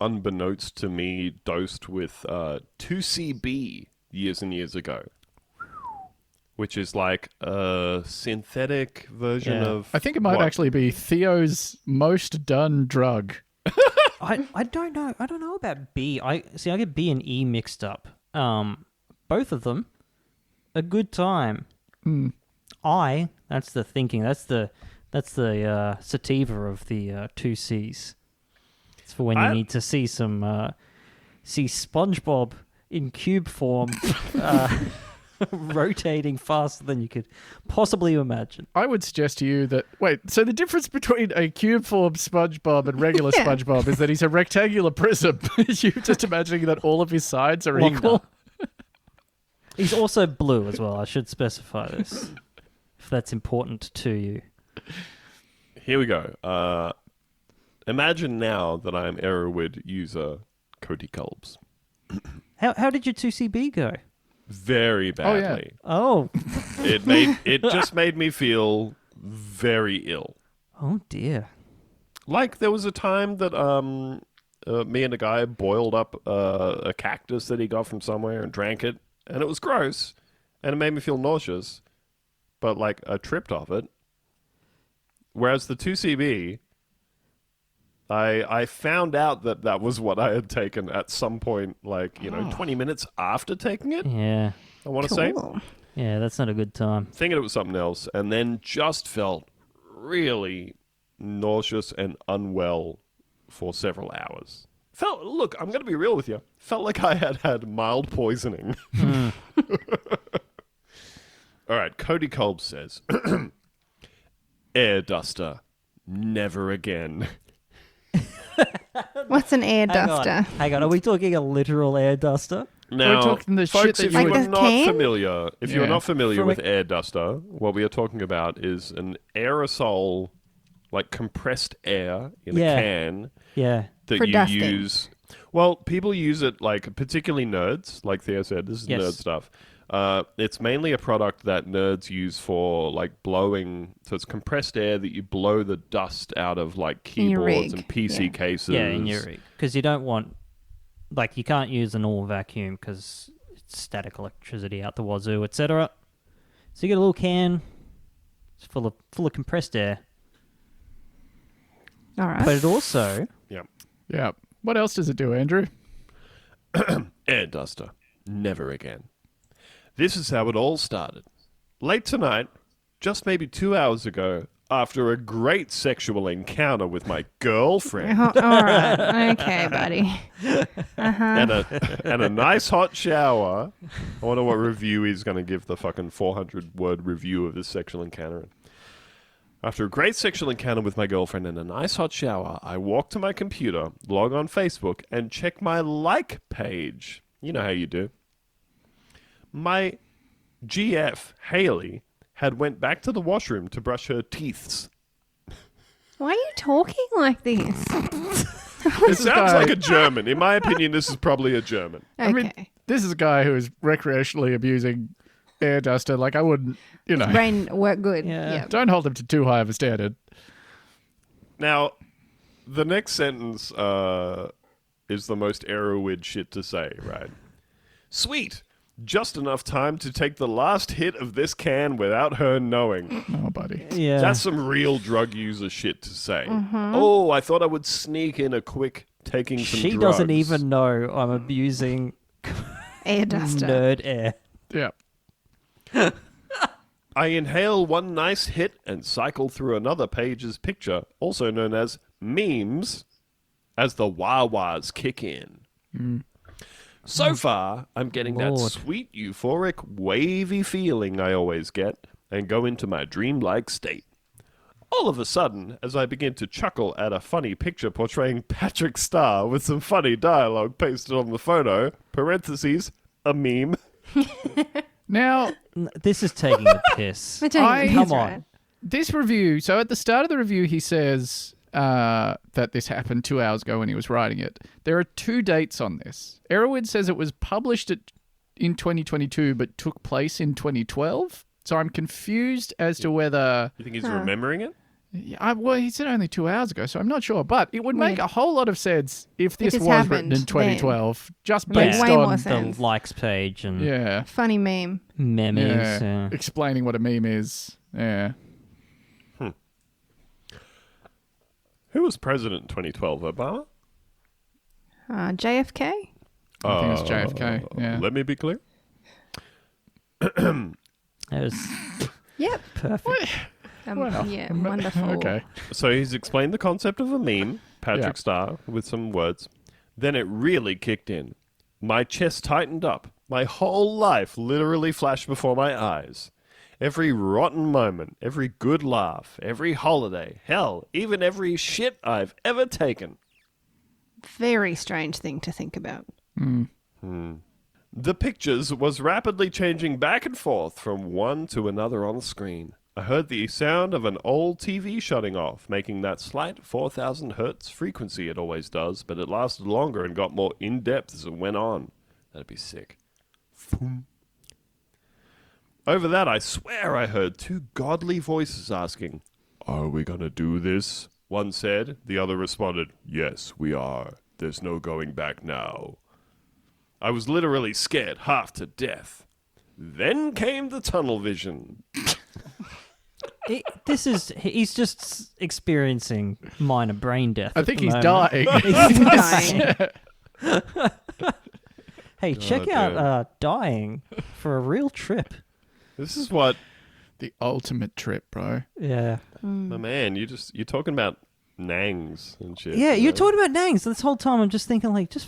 unbeknownst to me, dosed with 2CB years and years ago, which is like a synthetic version Yeah. of. I think it might what? actually be Theo's most done drug. I don't know. I don't know about B. I get B and E mixed up. Both of them, a good time. That's the thinking. That's the sativa of the two C's. It's for when you need to see some see SpongeBob in cube form, rotating faster than you could possibly imagine. I would suggest to you that, so the difference between a cube-formed SpongeBob and regular Yeah. SpongeBob is that he's a rectangular prism. You're just imagining that all of his sides are Longer. equal. He's also blue as well. I should specify this, if that's important to you. Here we go. Imagine now that I'm Erowid user Coty Kolbs. How did your 2CB go? Very Oh, yeah. badly. Oh, It just made me feel very ill. oh dear. Like there was a time that me and a guy boiled up a cactus that he got from somewhere and drank it, and it was gross, and it made me feel nauseous, but like I tripped off it. Whereas the 2CB, I found out that was what I had taken at some point, like 20 minutes after taking it. Yeah, I want to say, Cool. yeah, that's not a good time. thinking it was something else, and then just felt really nauseous and unwell for several hours. Look, I'm going to be real with you. Felt like I had mild poisoning. All right, Coty Kolb says, air duster, never again. What's an air duster? Hang on, are we talking a literal air duster? Now, talking the shit folks, that if you you would- are Like a not can? familiar, if you are Yeah. not familiar From with a- air duster, what we are talking about is an aerosol, like compressed air in Yeah. a can Yeah, that For you dusting. use. Well, people use it like particularly nerds, like Theo said. This is Yes. nerd stuff. It's mainly a product that nerds use for like blowing. So it's compressed air that you blow the dust out of like In your keyboards rig, and PC yeah. cases. yeah, in your rig, because you don't want, like, you can't use a normal vacuum because it's static electricity out the wazoo, etc. So you get a little can. It's full of compressed air, All right. but it also Yeah. What else does it do, Andrew? Air duster. Never again. This is how it all started. Late tonight, just maybe 2 hours ago, after a great sexual encounter with my girlfriend All right. Okay, buddy. and a nice hot shower. I wonder what review he's going to give the fucking 400-word review of this sexual encounter. After a great sexual encounter with my girlfriend and a nice hot shower, I walk to my computer, log on Facebook, and check my like page. You know how you do. My GF, Haley, had went back to the washroom to brush her teeths. Why are you talking like this? It sounds like a German. In my opinion, this is probably a German. Okay. I mean, this is a guy who is recreationally abusing air duster. Like, I wouldn't, Brain work good. Yeah. Yeah. don't hold him to too high of a standard. Now, the next sentence is the most Arrowwood shit to say, right? Sweet. Just enough time to take the last hit of this can without her knowing. Oh, buddy. yeah. That's some real drug user shit to say. Oh, I thought I would sneak in a quick taking some She drugs. doesn't even know I'm abusing Air duster. nerd air. Yeah. I inhale one nice hit and cycle through another page's picture, also known as memes, as the wah-wahs kick in. So far, I'm getting that Lord. sweet, euphoric, wavy feeling I always get and go into my dreamlike state. All of a sudden, as I begin to chuckle at a funny picture portraying Patrick Starr with some funny dialogue pasted on the photo, parentheses, a meme, Now, This is taking the piss. We're taking I- the Come piss, on. right? this review, so at the start of the review, he says that this happened 2 hours ago when he was writing it. There are 2 dates on this. Arrowwood says it was published in 2022 but took place in 2012. So I'm confused as to whether... you think he's remembering it? Yeah, well, he said only 2 hours ago, so I'm not sure. But it would make Weird. a whole lot of sense if this this was written happened in 2012, just Make based way more on... sense. The likes page and Yeah. Funny meme. memes. Yeah. Explaining what a meme is. Yeah. Who was president in 2012? Obama? JFK? I think it's JFK. Yeah. Let me be clear. It was Yep. perfect. Well, Yeah, wonderful. Okay. So he's explained the concept of a meme, Patrick Yeah. Starr, with some words. Then it really kicked in. My chest tightened up. My whole life literally flashed before my eyes. Every rotten moment, every good laugh, every holiday, hell, even every shit I've ever taken. Very strange thing to think about. The pictures was rapidly changing back and forth from one to another on the screen. I heard the sound of an old TV shutting off, making that slight 4,000 hertz frequency it always does, but it lasted longer and got more in-depth as it went on. That'd be sick. Thum. Over that, I swear I heard 2 godly voices asking, "Are we gonna do this?" One said, the other responded, "Yes, we are. There's no going back now." I was literally scared half to death. Then came the tunnel vision. He's just experiencing minor brain death. I at think the he's moment. dying. Dying. Hey, check damn. out Dying for a real trip. This is what, The ultimate trip, bro. Yeah. my man, you're talking about nangs and shit. Yeah, you you're know? talking about nangs. This whole time I'm just thinking like, just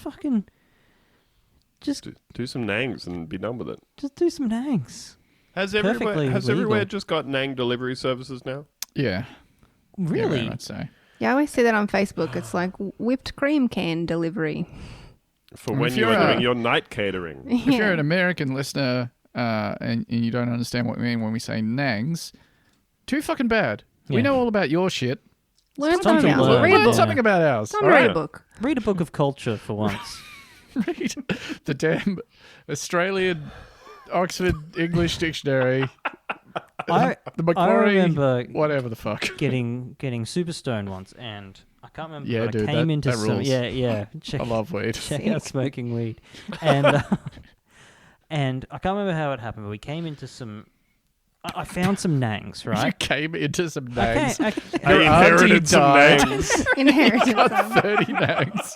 Do some nangs and be done with it. do some nangs. Has Perfectly everywhere legal. just got nang delivery services now? Yeah. Yeah, Really? very much so. Yeah, I always see that on Facebook. It's like whipped cream can delivery. For Well, when if you are you're, doing your night catering. If you're an American listener and you don't understand what we mean when we say nangs, too fucking bad. We Yeah. know all about your shit. Learn time something to else. learn. Read a Learn book. something about ours. Time all to read right? a book. Read a book of culture for once. Read the damn Australian Oxford English Dictionary. I The Macquarie, remember whatever the fuck. getting super stoned once, and I can't remember. Yeah, but dude, I came that- into that some. rules. Yeah. Check, I love weed. check out smoking weed, and and I can't remember how it happened, but we came into some I found some nangs, You right? came into some Okay, nags. okay, I Your auntie inherited some died. names. Inherited Got some. 30 nags.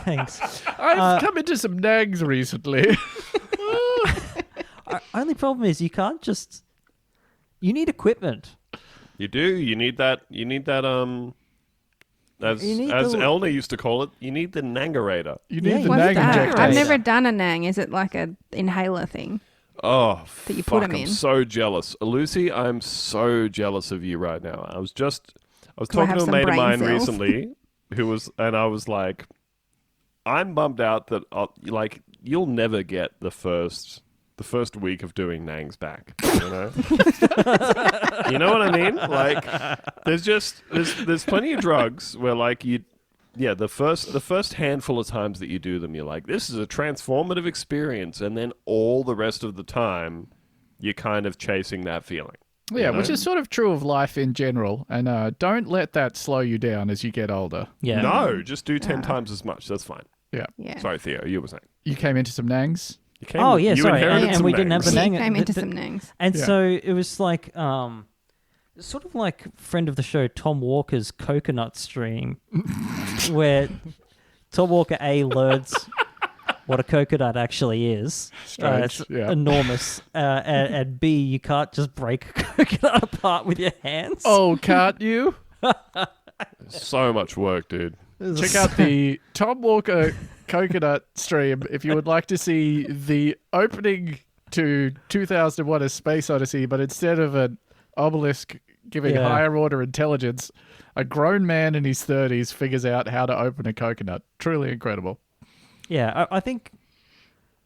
thanks. I've come into some nags recently. Only problem is you can't just. You need equipment. You do. You need that. You need that. As You need as the- Elna used to call it, you need the nangarator. You Yeah, need the What's nag that? injector. I've Injectors. never done a nang. Is it like a inhaler thing? Oh, That you put fuck! 'em I'm in. so jealous, Lucy. I'm so jealous of you right now. I was Do I talking have to a some mate of brain mine cells? recently, and I was like, I'm bummed out that like you'll never get the first week of doing nangs back. You know, you know what I mean? Like, there's plenty of drugs where like the first handful of times that you do them, you're like, this is a transformative experience, and then all the rest of the time, you're kind of chasing that feeling. Yeah, you which know? is sort of true of life in general. And don't let that slow you down as you get older. Yeah. No, just do 10 times as much. That's fine. Yeah. Yeah. Sorry, Theo, you were saying. You came into some nangs. You came, Oh, yeah, you sorry. inherited And some we didn't have nangs. the She nang- came into the- some nangs. And Yeah. so it was like, sort of like friend of the show Tom Walker's coconut stream, where Tom Walker learns what a coconut actually is. Strange, It's yeah. enormous. And B, you can't just break a coconut apart with your hands. Oh, can't you? So much work, dude. Check out the Tom Walker coconut stream if you would like to see the opening to 2001: A Space Odyssey, but instead of an obelisk giving Yeah. higher order intelligence, a grown man in his 30s figures out how to open a coconut. Truly incredible. Yeah, I think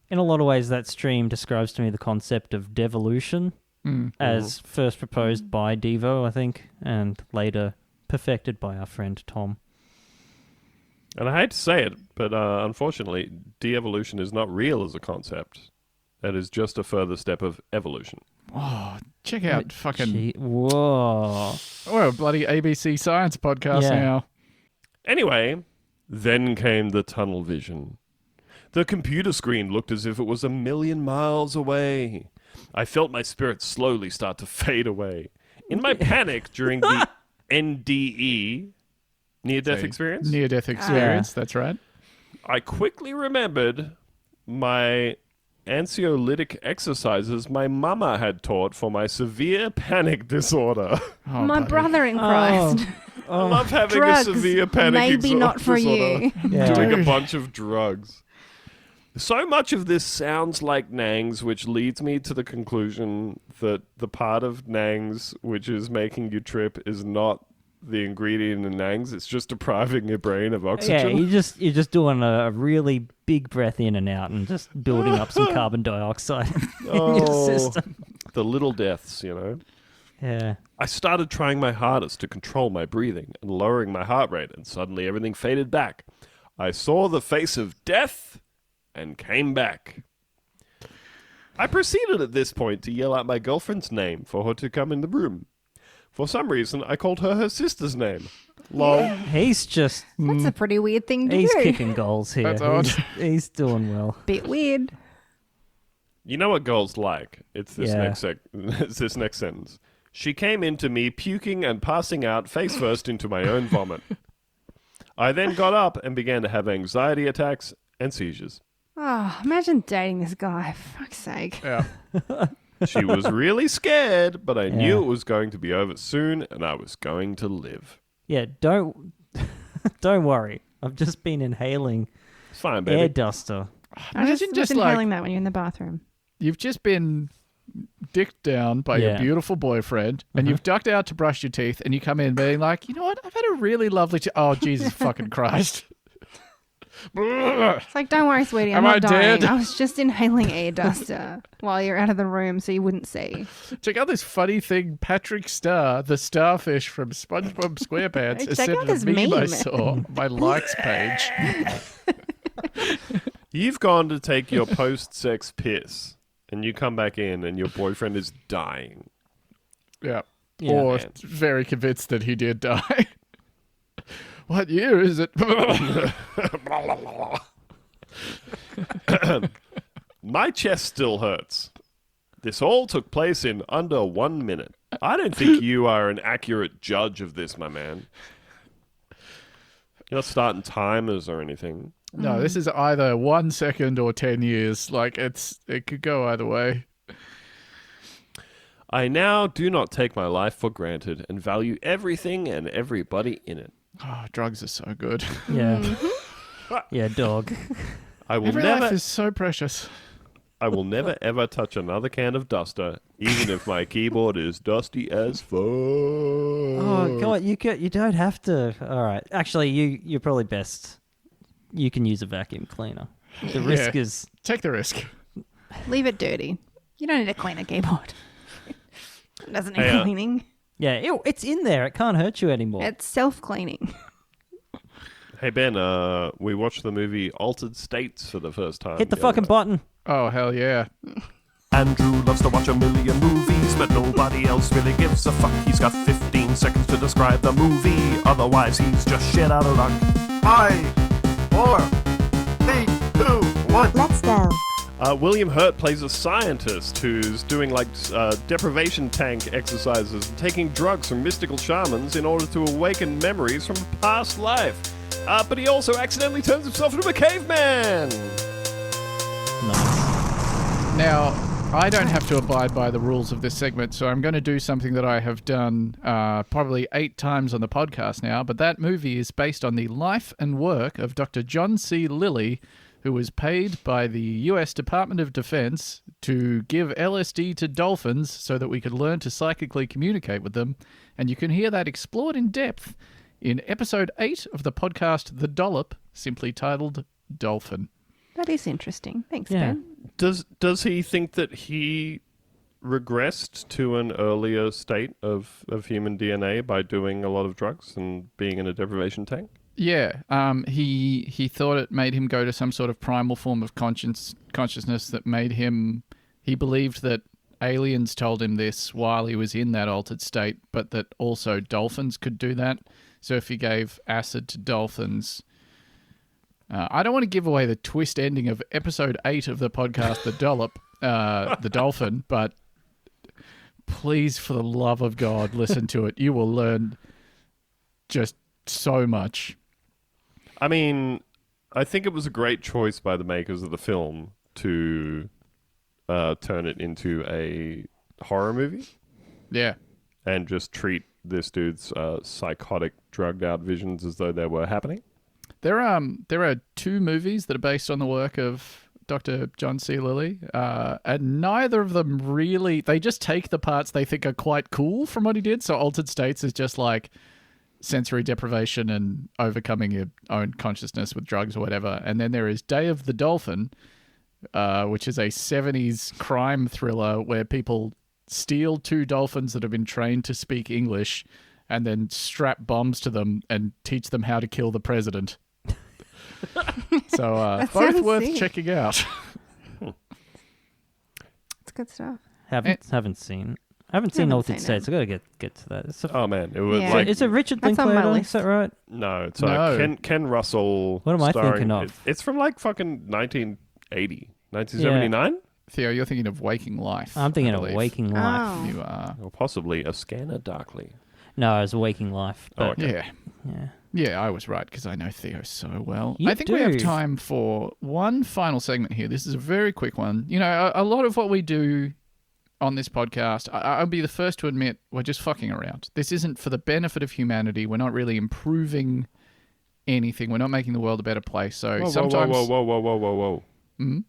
in a lot of ways that stream describes to me the concept of devolution as first proposed by Devo, I think, and later perfected by our friend Tom. And I hate to say it, but unfortunately, de-evolution is not real as a concept. It is just a further step of evolution. Oh, check out fucking Whoa. we're a bloody ABC science podcast Yeah. now. Anyway, then came the tunnel vision. The computer screen looked as if it was 1,000,000 miles away. I felt my spirit slowly start to fade away. In my panic during the NDE, near-death experience, Near-death experience, that's right. I quickly remembered my anxiolytic exercises my mama had taught for my severe panic disorder. Oh, My buddy. brother in Christ. I love having Drugs, a severe panic maybe not for disorder. you. Yeah. Doing a Dude. bunch of drugs. So much of this sounds like Nangs, which leads me to the conclusion that the part of Nangs which is making you trip is not the ingredient in Nangs, it's just depriving your brain of Yeah, oxygen. you're just doing a really big breath in and out and just building up some carbon dioxide in your system. The little deaths, you know. Yeah. I started trying my hardest to control my breathing and lowering my heart rate, and suddenly everything faded back. I saw the face of death and came back. I proceeded at this point to yell out my girlfriend's name for her to come in the room. For some reason, I called her sister's name. Lol. He's just That's a pretty weird thing to he's do. kicking goals here. That's odd. He's doing well. Bit weird. You know what girls like? It's this Yeah. it's this next sentence. She came into me puking and passing out face first into my own vomit. I then got up and began to have anxiety attacks and seizures. Oh, imagine dating this guy. For fuck's sake. Yeah. She was really scared, but I knew Yeah. it was going to be over soon and I was going to live. Yeah, don't worry. I've just been inhaling It's fine, air baby. duster. I was Imagine just just like inhaling that when you're in the bathroom. you've just been dicked down by your Yeah. beautiful boyfriend, and you've ducked out to brush your teeth, and you come in being like, you know what? I've had a really lovely. Oh Jesus fucking Christ! It's like, don't worry, sweetie, I'm Am not I dying. dead? I was just inhaling air duster while you're out of the room so you wouldn't see. Check out this funny thing. Patrick Star, the starfish from SpongeBob SquarePants, Hey, has check sent out a this meme I meme. saw on my likes page. You've gone to take your post-sex piss and you come back in and your boyfriend is dying. Yeah. Yeah. Or Man. very convinced that he did die. What year is it? My chest still hurts. This all took place in under 1 minute. I don't think you are an accurate judge of this, my man. You're not starting timers or anything. No, this is either 1 second or 10 years. Like, it could go either way. I now do not take my life for granted and value everything and everybody in it. Oh, drugs are so good. Yeah. Yeah, dog. I will Every never life is so precious. I will never ever touch another can of duster, even if my keyboard is dusty as fuck. Oh God, you don't have to. All right, actually, you're probably best. You can use a vacuum cleaner. The risk Yeah. is Take the risk. Leave it dirty. You don't need to clean a keyboard. It doesn't need Hey, cleaning. it's in there. It can't hurt you anymore. It's self-cleaning. Hey Ben, we watched the movie Altered States for the first time. Hit the other fucking night. button. Oh, hell yeah. Andrew loves to watch a million movies, but nobody else really gives a fuck. He's got 15 seconds to describe the movie, otherwise he's just shit out of luck. 5, 4, 3, 2, 1. Let's go. William Hurt plays a scientist who's doing like deprivation tank exercises and taking drugs from mystical shamans in order to awaken memories from a past life. But he also accidentally turns himself into a caveman. Nice. Now, I don't have to abide by the rules of this segment, so I'm going to do something that I have done probably 8 times on the podcast now, but that movie is based on the life and work of Dr. John C. Lilly, who was paid by the U.S. Department of Defense to give LSD to dolphins so that we could learn to psychically communicate with them, and you can hear that explored in depth in episode 8 of the podcast The Dollop, simply titled Dolphin. That is interesting. Thanks, Yeah. Ben. Does he think that he regressed to an earlier state of human DNA by doing a lot of drugs and being in a deprivation tank? Yeah, he thought it made him go to some sort of primal form of consciousness that made him... He believed that aliens told him this while he was in that altered state, but that also dolphins could do that. So if he gave acid to dolphins... I don't want to give away the twist ending of episode 8 of the podcast, The Dollop, the Dolphin, but please, for the love of God, listen to it. You will learn just so much. I mean, I think it was a great choice by the makers of the film to turn it into a horror movie Yeah. and just treat this dude's psychotic, drugged-out visions as though they were happening. There are 2 movies that are based on the work of Dr. John C. Lilly, and neither of them really... They just take the parts they think are quite cool from what he did. So Altered States is just like sensory deprivation and overcoming your own consciousness with drugs or whatever. And then there is Day of the Dolphin, which is a 70s crime thriller where people steal 2 dolphins that have been trained to speak English and then strap bombs to them and teach them how to kill the president. So That both sounds worth sick. checking out. It's good stuff. Haven't seen Altered seen States. it. I gotta get to that. It's a, Oh man, it was Yeah. like is it Richard That's on my Linklater? list. Is that right? no, it's No. Ken Russell. What am I starring- thinking of? It's from like fucking 1980, 1979, Theo, you're thinking of Waking Life. I'm thinking I of believe. Waking Life. Oh. You are. or possibly A Scanner Darkly. No, it was Waking Life. Oh, But, okay. Yeah. yeah. Yeah, I was right because I know Theo so well. You I think we have do. time for one final segment here. This is a very quick one. You know, a lot of what we do on this podcast, I'll be the first to admit, we're just fucking around. This isn't for the benefit of humanity. We're not really improving anything. We're not making the world a better place. So Whoa, sometimes, whoa. Mhm.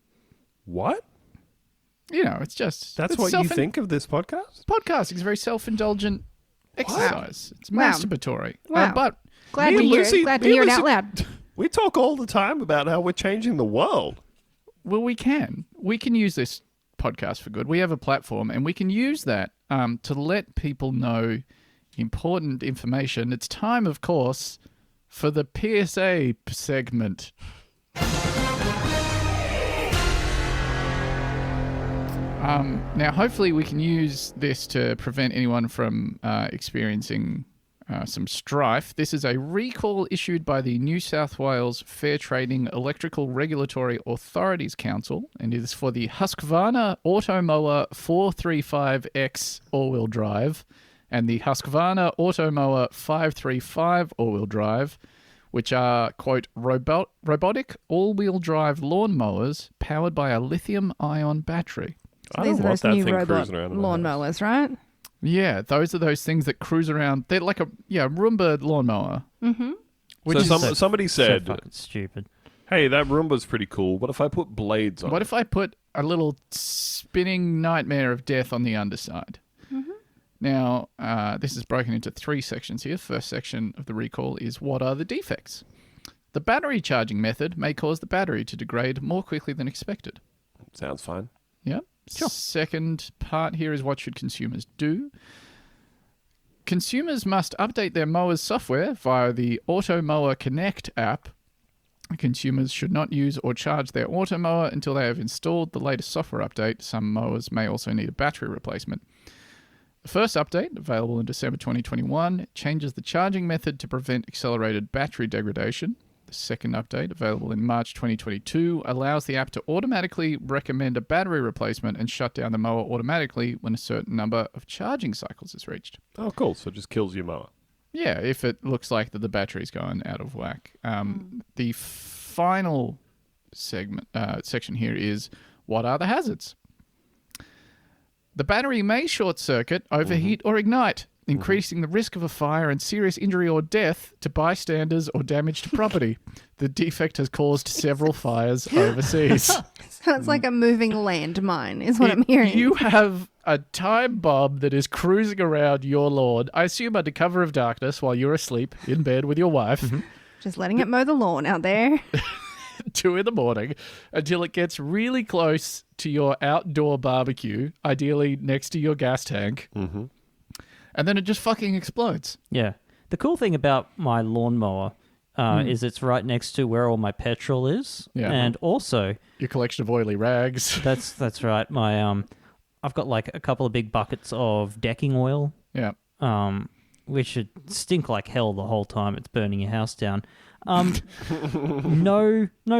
What? you know, it's just That's it's what you self- think of this podcast? Podcasting is a very self-indulgent exercise. It's Wow. masturbatory. Wow. But Glad Me to and hear Lucy- it. Glad to me hear and it out Lucy- loud. We talk all the time about how we're changing the world. well, we can use this podcast for good. We have a platform, and we can use that to let people know important information. It's time, of course, for the PSA segment. Now, hopefully, we can use this to prevent anyone from experiencing some strife. This is a recall issued by the New South Wales Fair Trading Electrical Regulatory Authorities Council, and it is for the Husqvarna Automower 435X all-wheel drive and the Husqvarna Automower 535 all-wheel drive, which are, quote, robotic all-wheel drive lawnmowers powered by a lithium-ion battery. I These don't are want those that new thing robot cruising around in my house. lawnmowers, right? Yeah, those are those things that cruise around. They're like a Roomba lawnmower. Mm-hmm. Which So is somebody said, so fucking stupid. hey, that Roomba's pretty cool. What if I put blades on what it? if I put a little spinning nightmare of death on the underside? Mm-hmm. Now, this is broken into 3 sections here. First section of the recall is what are the defects? The battery charging method may cause the battery to degrade more quickly than expected. Sounds fine. Yep. Sure. Second part here is what should consumers do? Consumers must update their mowers software via the Automower Connect app. Consumers should not use or charge their Automower until they have installed the latest software update. Some mowers may also need a battery replacement. The first update, available in December 2021, changes the charging method to prevent accelerated battery degradation. The second update, available in March 2022, allows the app to automatically recommend a battery replacement and shut down the mower automatically when a certain number of charging cycles is reached. Oh, cool. So it just kills your mower. Yeah, if it looks like that the battery's going out of whack. The final section here is what are the hazards? The battery may short circuit, overheat, or ignite, increasing the risk of a fire and serious injury or death to bystanders or damage to property. The defect has caused several fires overseas. So it's like a moving landmine, is what I'm hearing. You have a time bomb that is cruising around your lawn, I assume under cover of darkness while you're asleep in bed with your wife, Just letting it mow the lawn out there. 2 a.m, until it gets really close to your outdoor barbecue, ideally next to your gas tank. Mm-hmm. And then it just fucking explodes. Yeah. The cool thing about my lawnmower is it's right next to where all my petrol is. Yeah. And also, Your collection of oily rags. that's right. My I've got like a couple of big buckets of decking oil, Yeah. which should stink like hell the whole time it's burning your house down. No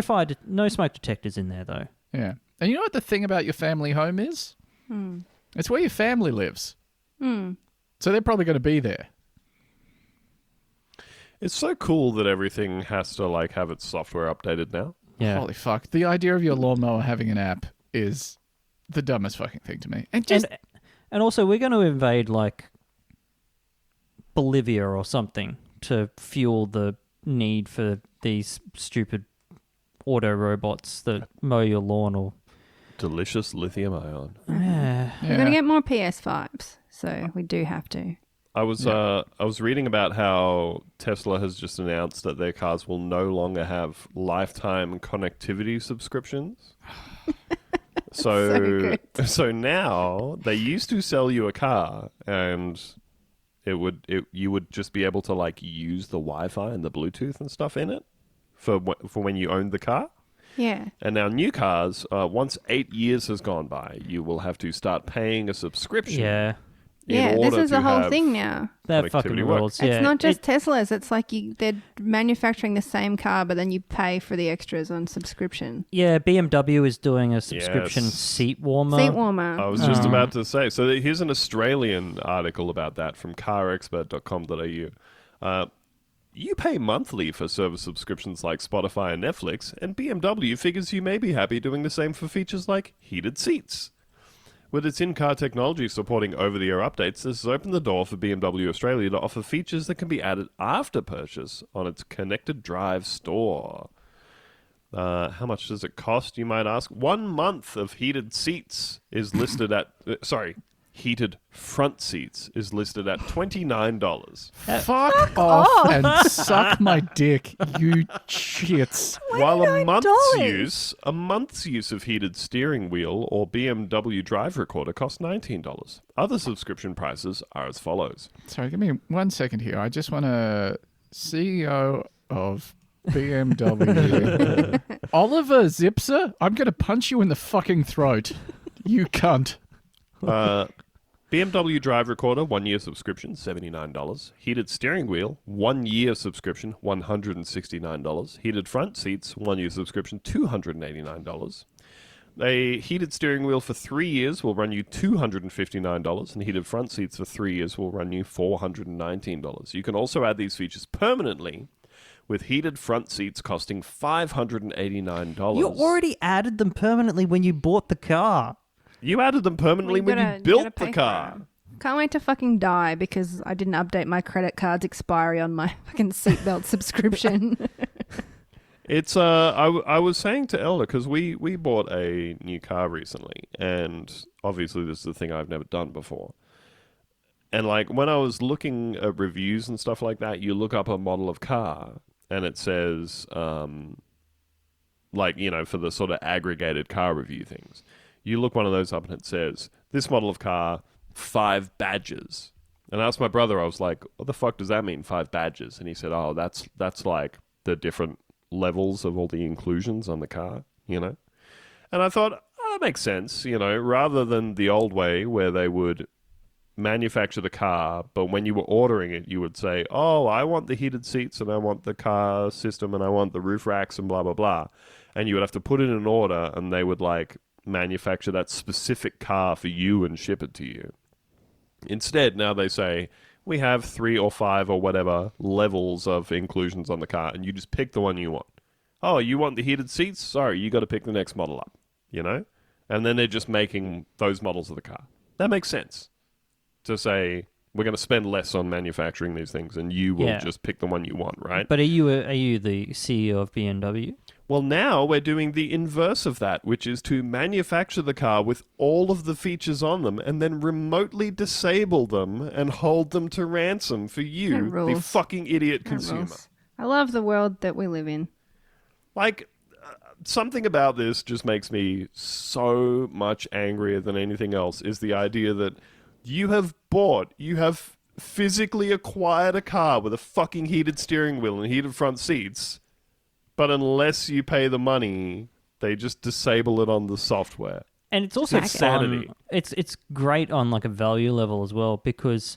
smoke detectors in there though. Yeah. And you know what the thing about your family home is? It's where your family lives. So they're probably going to be there. It's so cool that everything has to like have its software updated now. Yeah. Holy fuck. The idea of your lawnmower having an app is the dumbest fucking thing to me. And just And also, we're going to invade like Bolivia or something to fuel the need for these stupid auto robots that mow your lawn or. Delicious lithium ion. Yeah. We're going to get more PS5s, so we do have to. I was reading about how Tesla has just announced that their cars will no longer have lifetime connectivity subscriptions. So now they used to sell you a car and you would just be able to like use the Wi-Fi and the Bluetooth and stuff in it for when you owned the car. Yeah. And now new cars, once 8 years has gone by, you will have to start paying a subscription. Yeah. Yeah, this order is the to whole have thing now. That fucking connectivity work. rules. It's Yeah. not just Teslas. It's like they're manufacturing the same car, but then you pay for the extras on subscription. Yeah, BMW is doing a subscription Yes. seat warmer. Seat warmer. I was just about to say. So here's an Australian article about that from carexpert.com.au. You pay monthly for service subscriptions like Spotify and Netflix, and BMW figures you may be happy doing the same for features like heated seats. With its in-car technology supporting over-the-air updates, this has opened the door for BMW Australia to offer features that can be added after purchase on its Connected Drive store. How much does it cost, you might ask? 1 month of heated seats is listed at... heated front seats is listed at $29. fuck off and suck my dick, you shits. While a $29? month's use of heated steering wheel or BMW Drive Recorder costs $19. Other subscription prices are as follows. Sorry, give me 1 second here. I just want to... CEO of BMW. Oliver Zipser, I'm going to punch you in the fucking throat. You cunt. BMW drive recorder, 1 year subscription, $79. Heated steering wheel, 1 year subscription, $169. Heated front seats, 1 year subscription, $289. A heated steering wheel for 3 years will run you $259, and heated front seats for 3 years will run you $419. You can also add these features permanently, with heated front seats costing $589. You already added them permanently when you bought the car. You added them permanently when you built the car. Can't wait to fucking die because I didn't update my credit card's expiry on my fucking seatbelt subscription. It's I was saying to Elder, because we bought a new car recently, and obviously this is a thing I've never done before. And like when I was looking at reviews and stuff like that, you look up a model of car and it says like, you know, for the sort of aggregated car review things. You look one of those up and it says, this model of car, 5 badges. And I asked my brother, I was like, what the fuck does that mean, 5 badges? And he said, oh, that's like the different levels of all the inclusions on the car, you know? And I thought, oh, that makes sense, you know, rather than the old way where they would manufacture the car, but when you were ordering it, you would say, oh, I want the heated seats and I want the car system and I want the roof racks and blah, blah, blah. And you would have to put in an order and they would like manufacture that specific car for you and ship it to you. Instead, now they say, we have 3 or 5 or whatever levels of inclusions on the car, and you just pick the one you want. Oh, you want the heated seats? Sorry, you got to pick the next model up, you know? And then they're just making those models of the car. That makes sense. To say, we're going to spend less on manufacturing these things, and you will just pick the one you want, right? But are you the CEO of BMW? Well, now we're doing the inverse of that, which is to manufacture the car with all of the features on them and then remotely disable them and hold them to ransom for you, the fucking idiot consumer. I love the world that we live in. Like, something about this just makes me so much angrier than anything else, is the idea that you have physically acquired a car with a fucking heated steering wheel and heated front seats, but unless you pay the money, they just disable it on the software. And it's also insanity. It's great on like a value level as well, because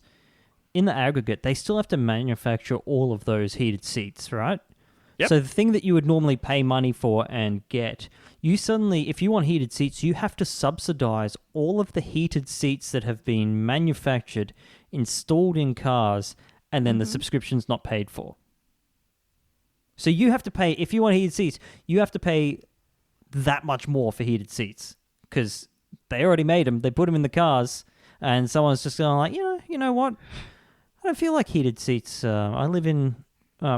in the aggregate, they still have to manufacture all of those heated seats, right? Yep. So the thing that you would normally pay money for and get, you suddenly, if you want heated seats, you have to subsidize all of the heated seats that have been manufactured, installed in cars, and then the subscription's not paid for. So you have to pay, if you want heated seats, you have to pay that much more for heated seats because they already made them. They put them in the cars, and someone's just going like, you know what? I don't feel like heated seats. I live in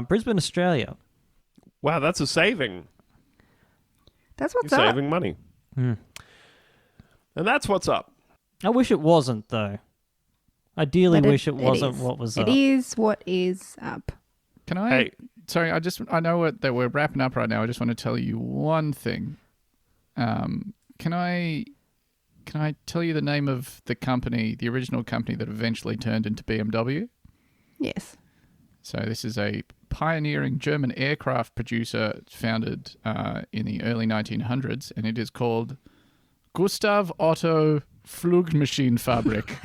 Brisbane, Australia. Wow, that's a saving. That's what's You're up. saving money. And that's what's up. I wish it wasn't, though. Ideally wish it wasn't what was up. It is what is up. Can I? Hey. Sorry, I know that we're wrapping up right now. I just want to tell you one thing. Can I tell you the name of the company, the original company that eventually turned into BMW? Yes. So this is a pioneering German aircraft producer founded in the early 1900s, and it is called Gustav Otto Flugmaschinenfabrik.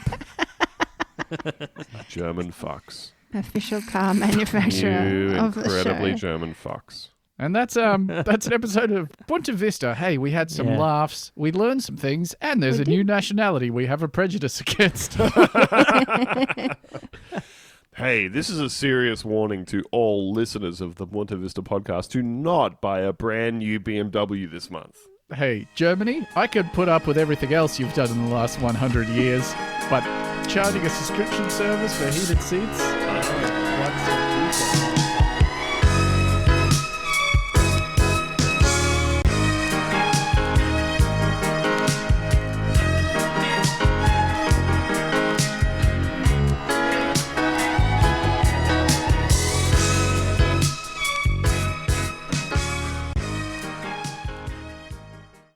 German fucks. Official car manufacturer You of the show. incredibly German fucks. And that's an episode of Bunta Vista. Hey, we had some laughs, we learned some things, and there's a new nationality we have a prejudice against. Hey, this is a serious warning to all listeners of the Bunta Vista podcast. Do not buy a brand new BMW this month. Hey, Germany, I could put up with everything else you've done in the last 100 years, but charging a subscription service for heated seats? What's it?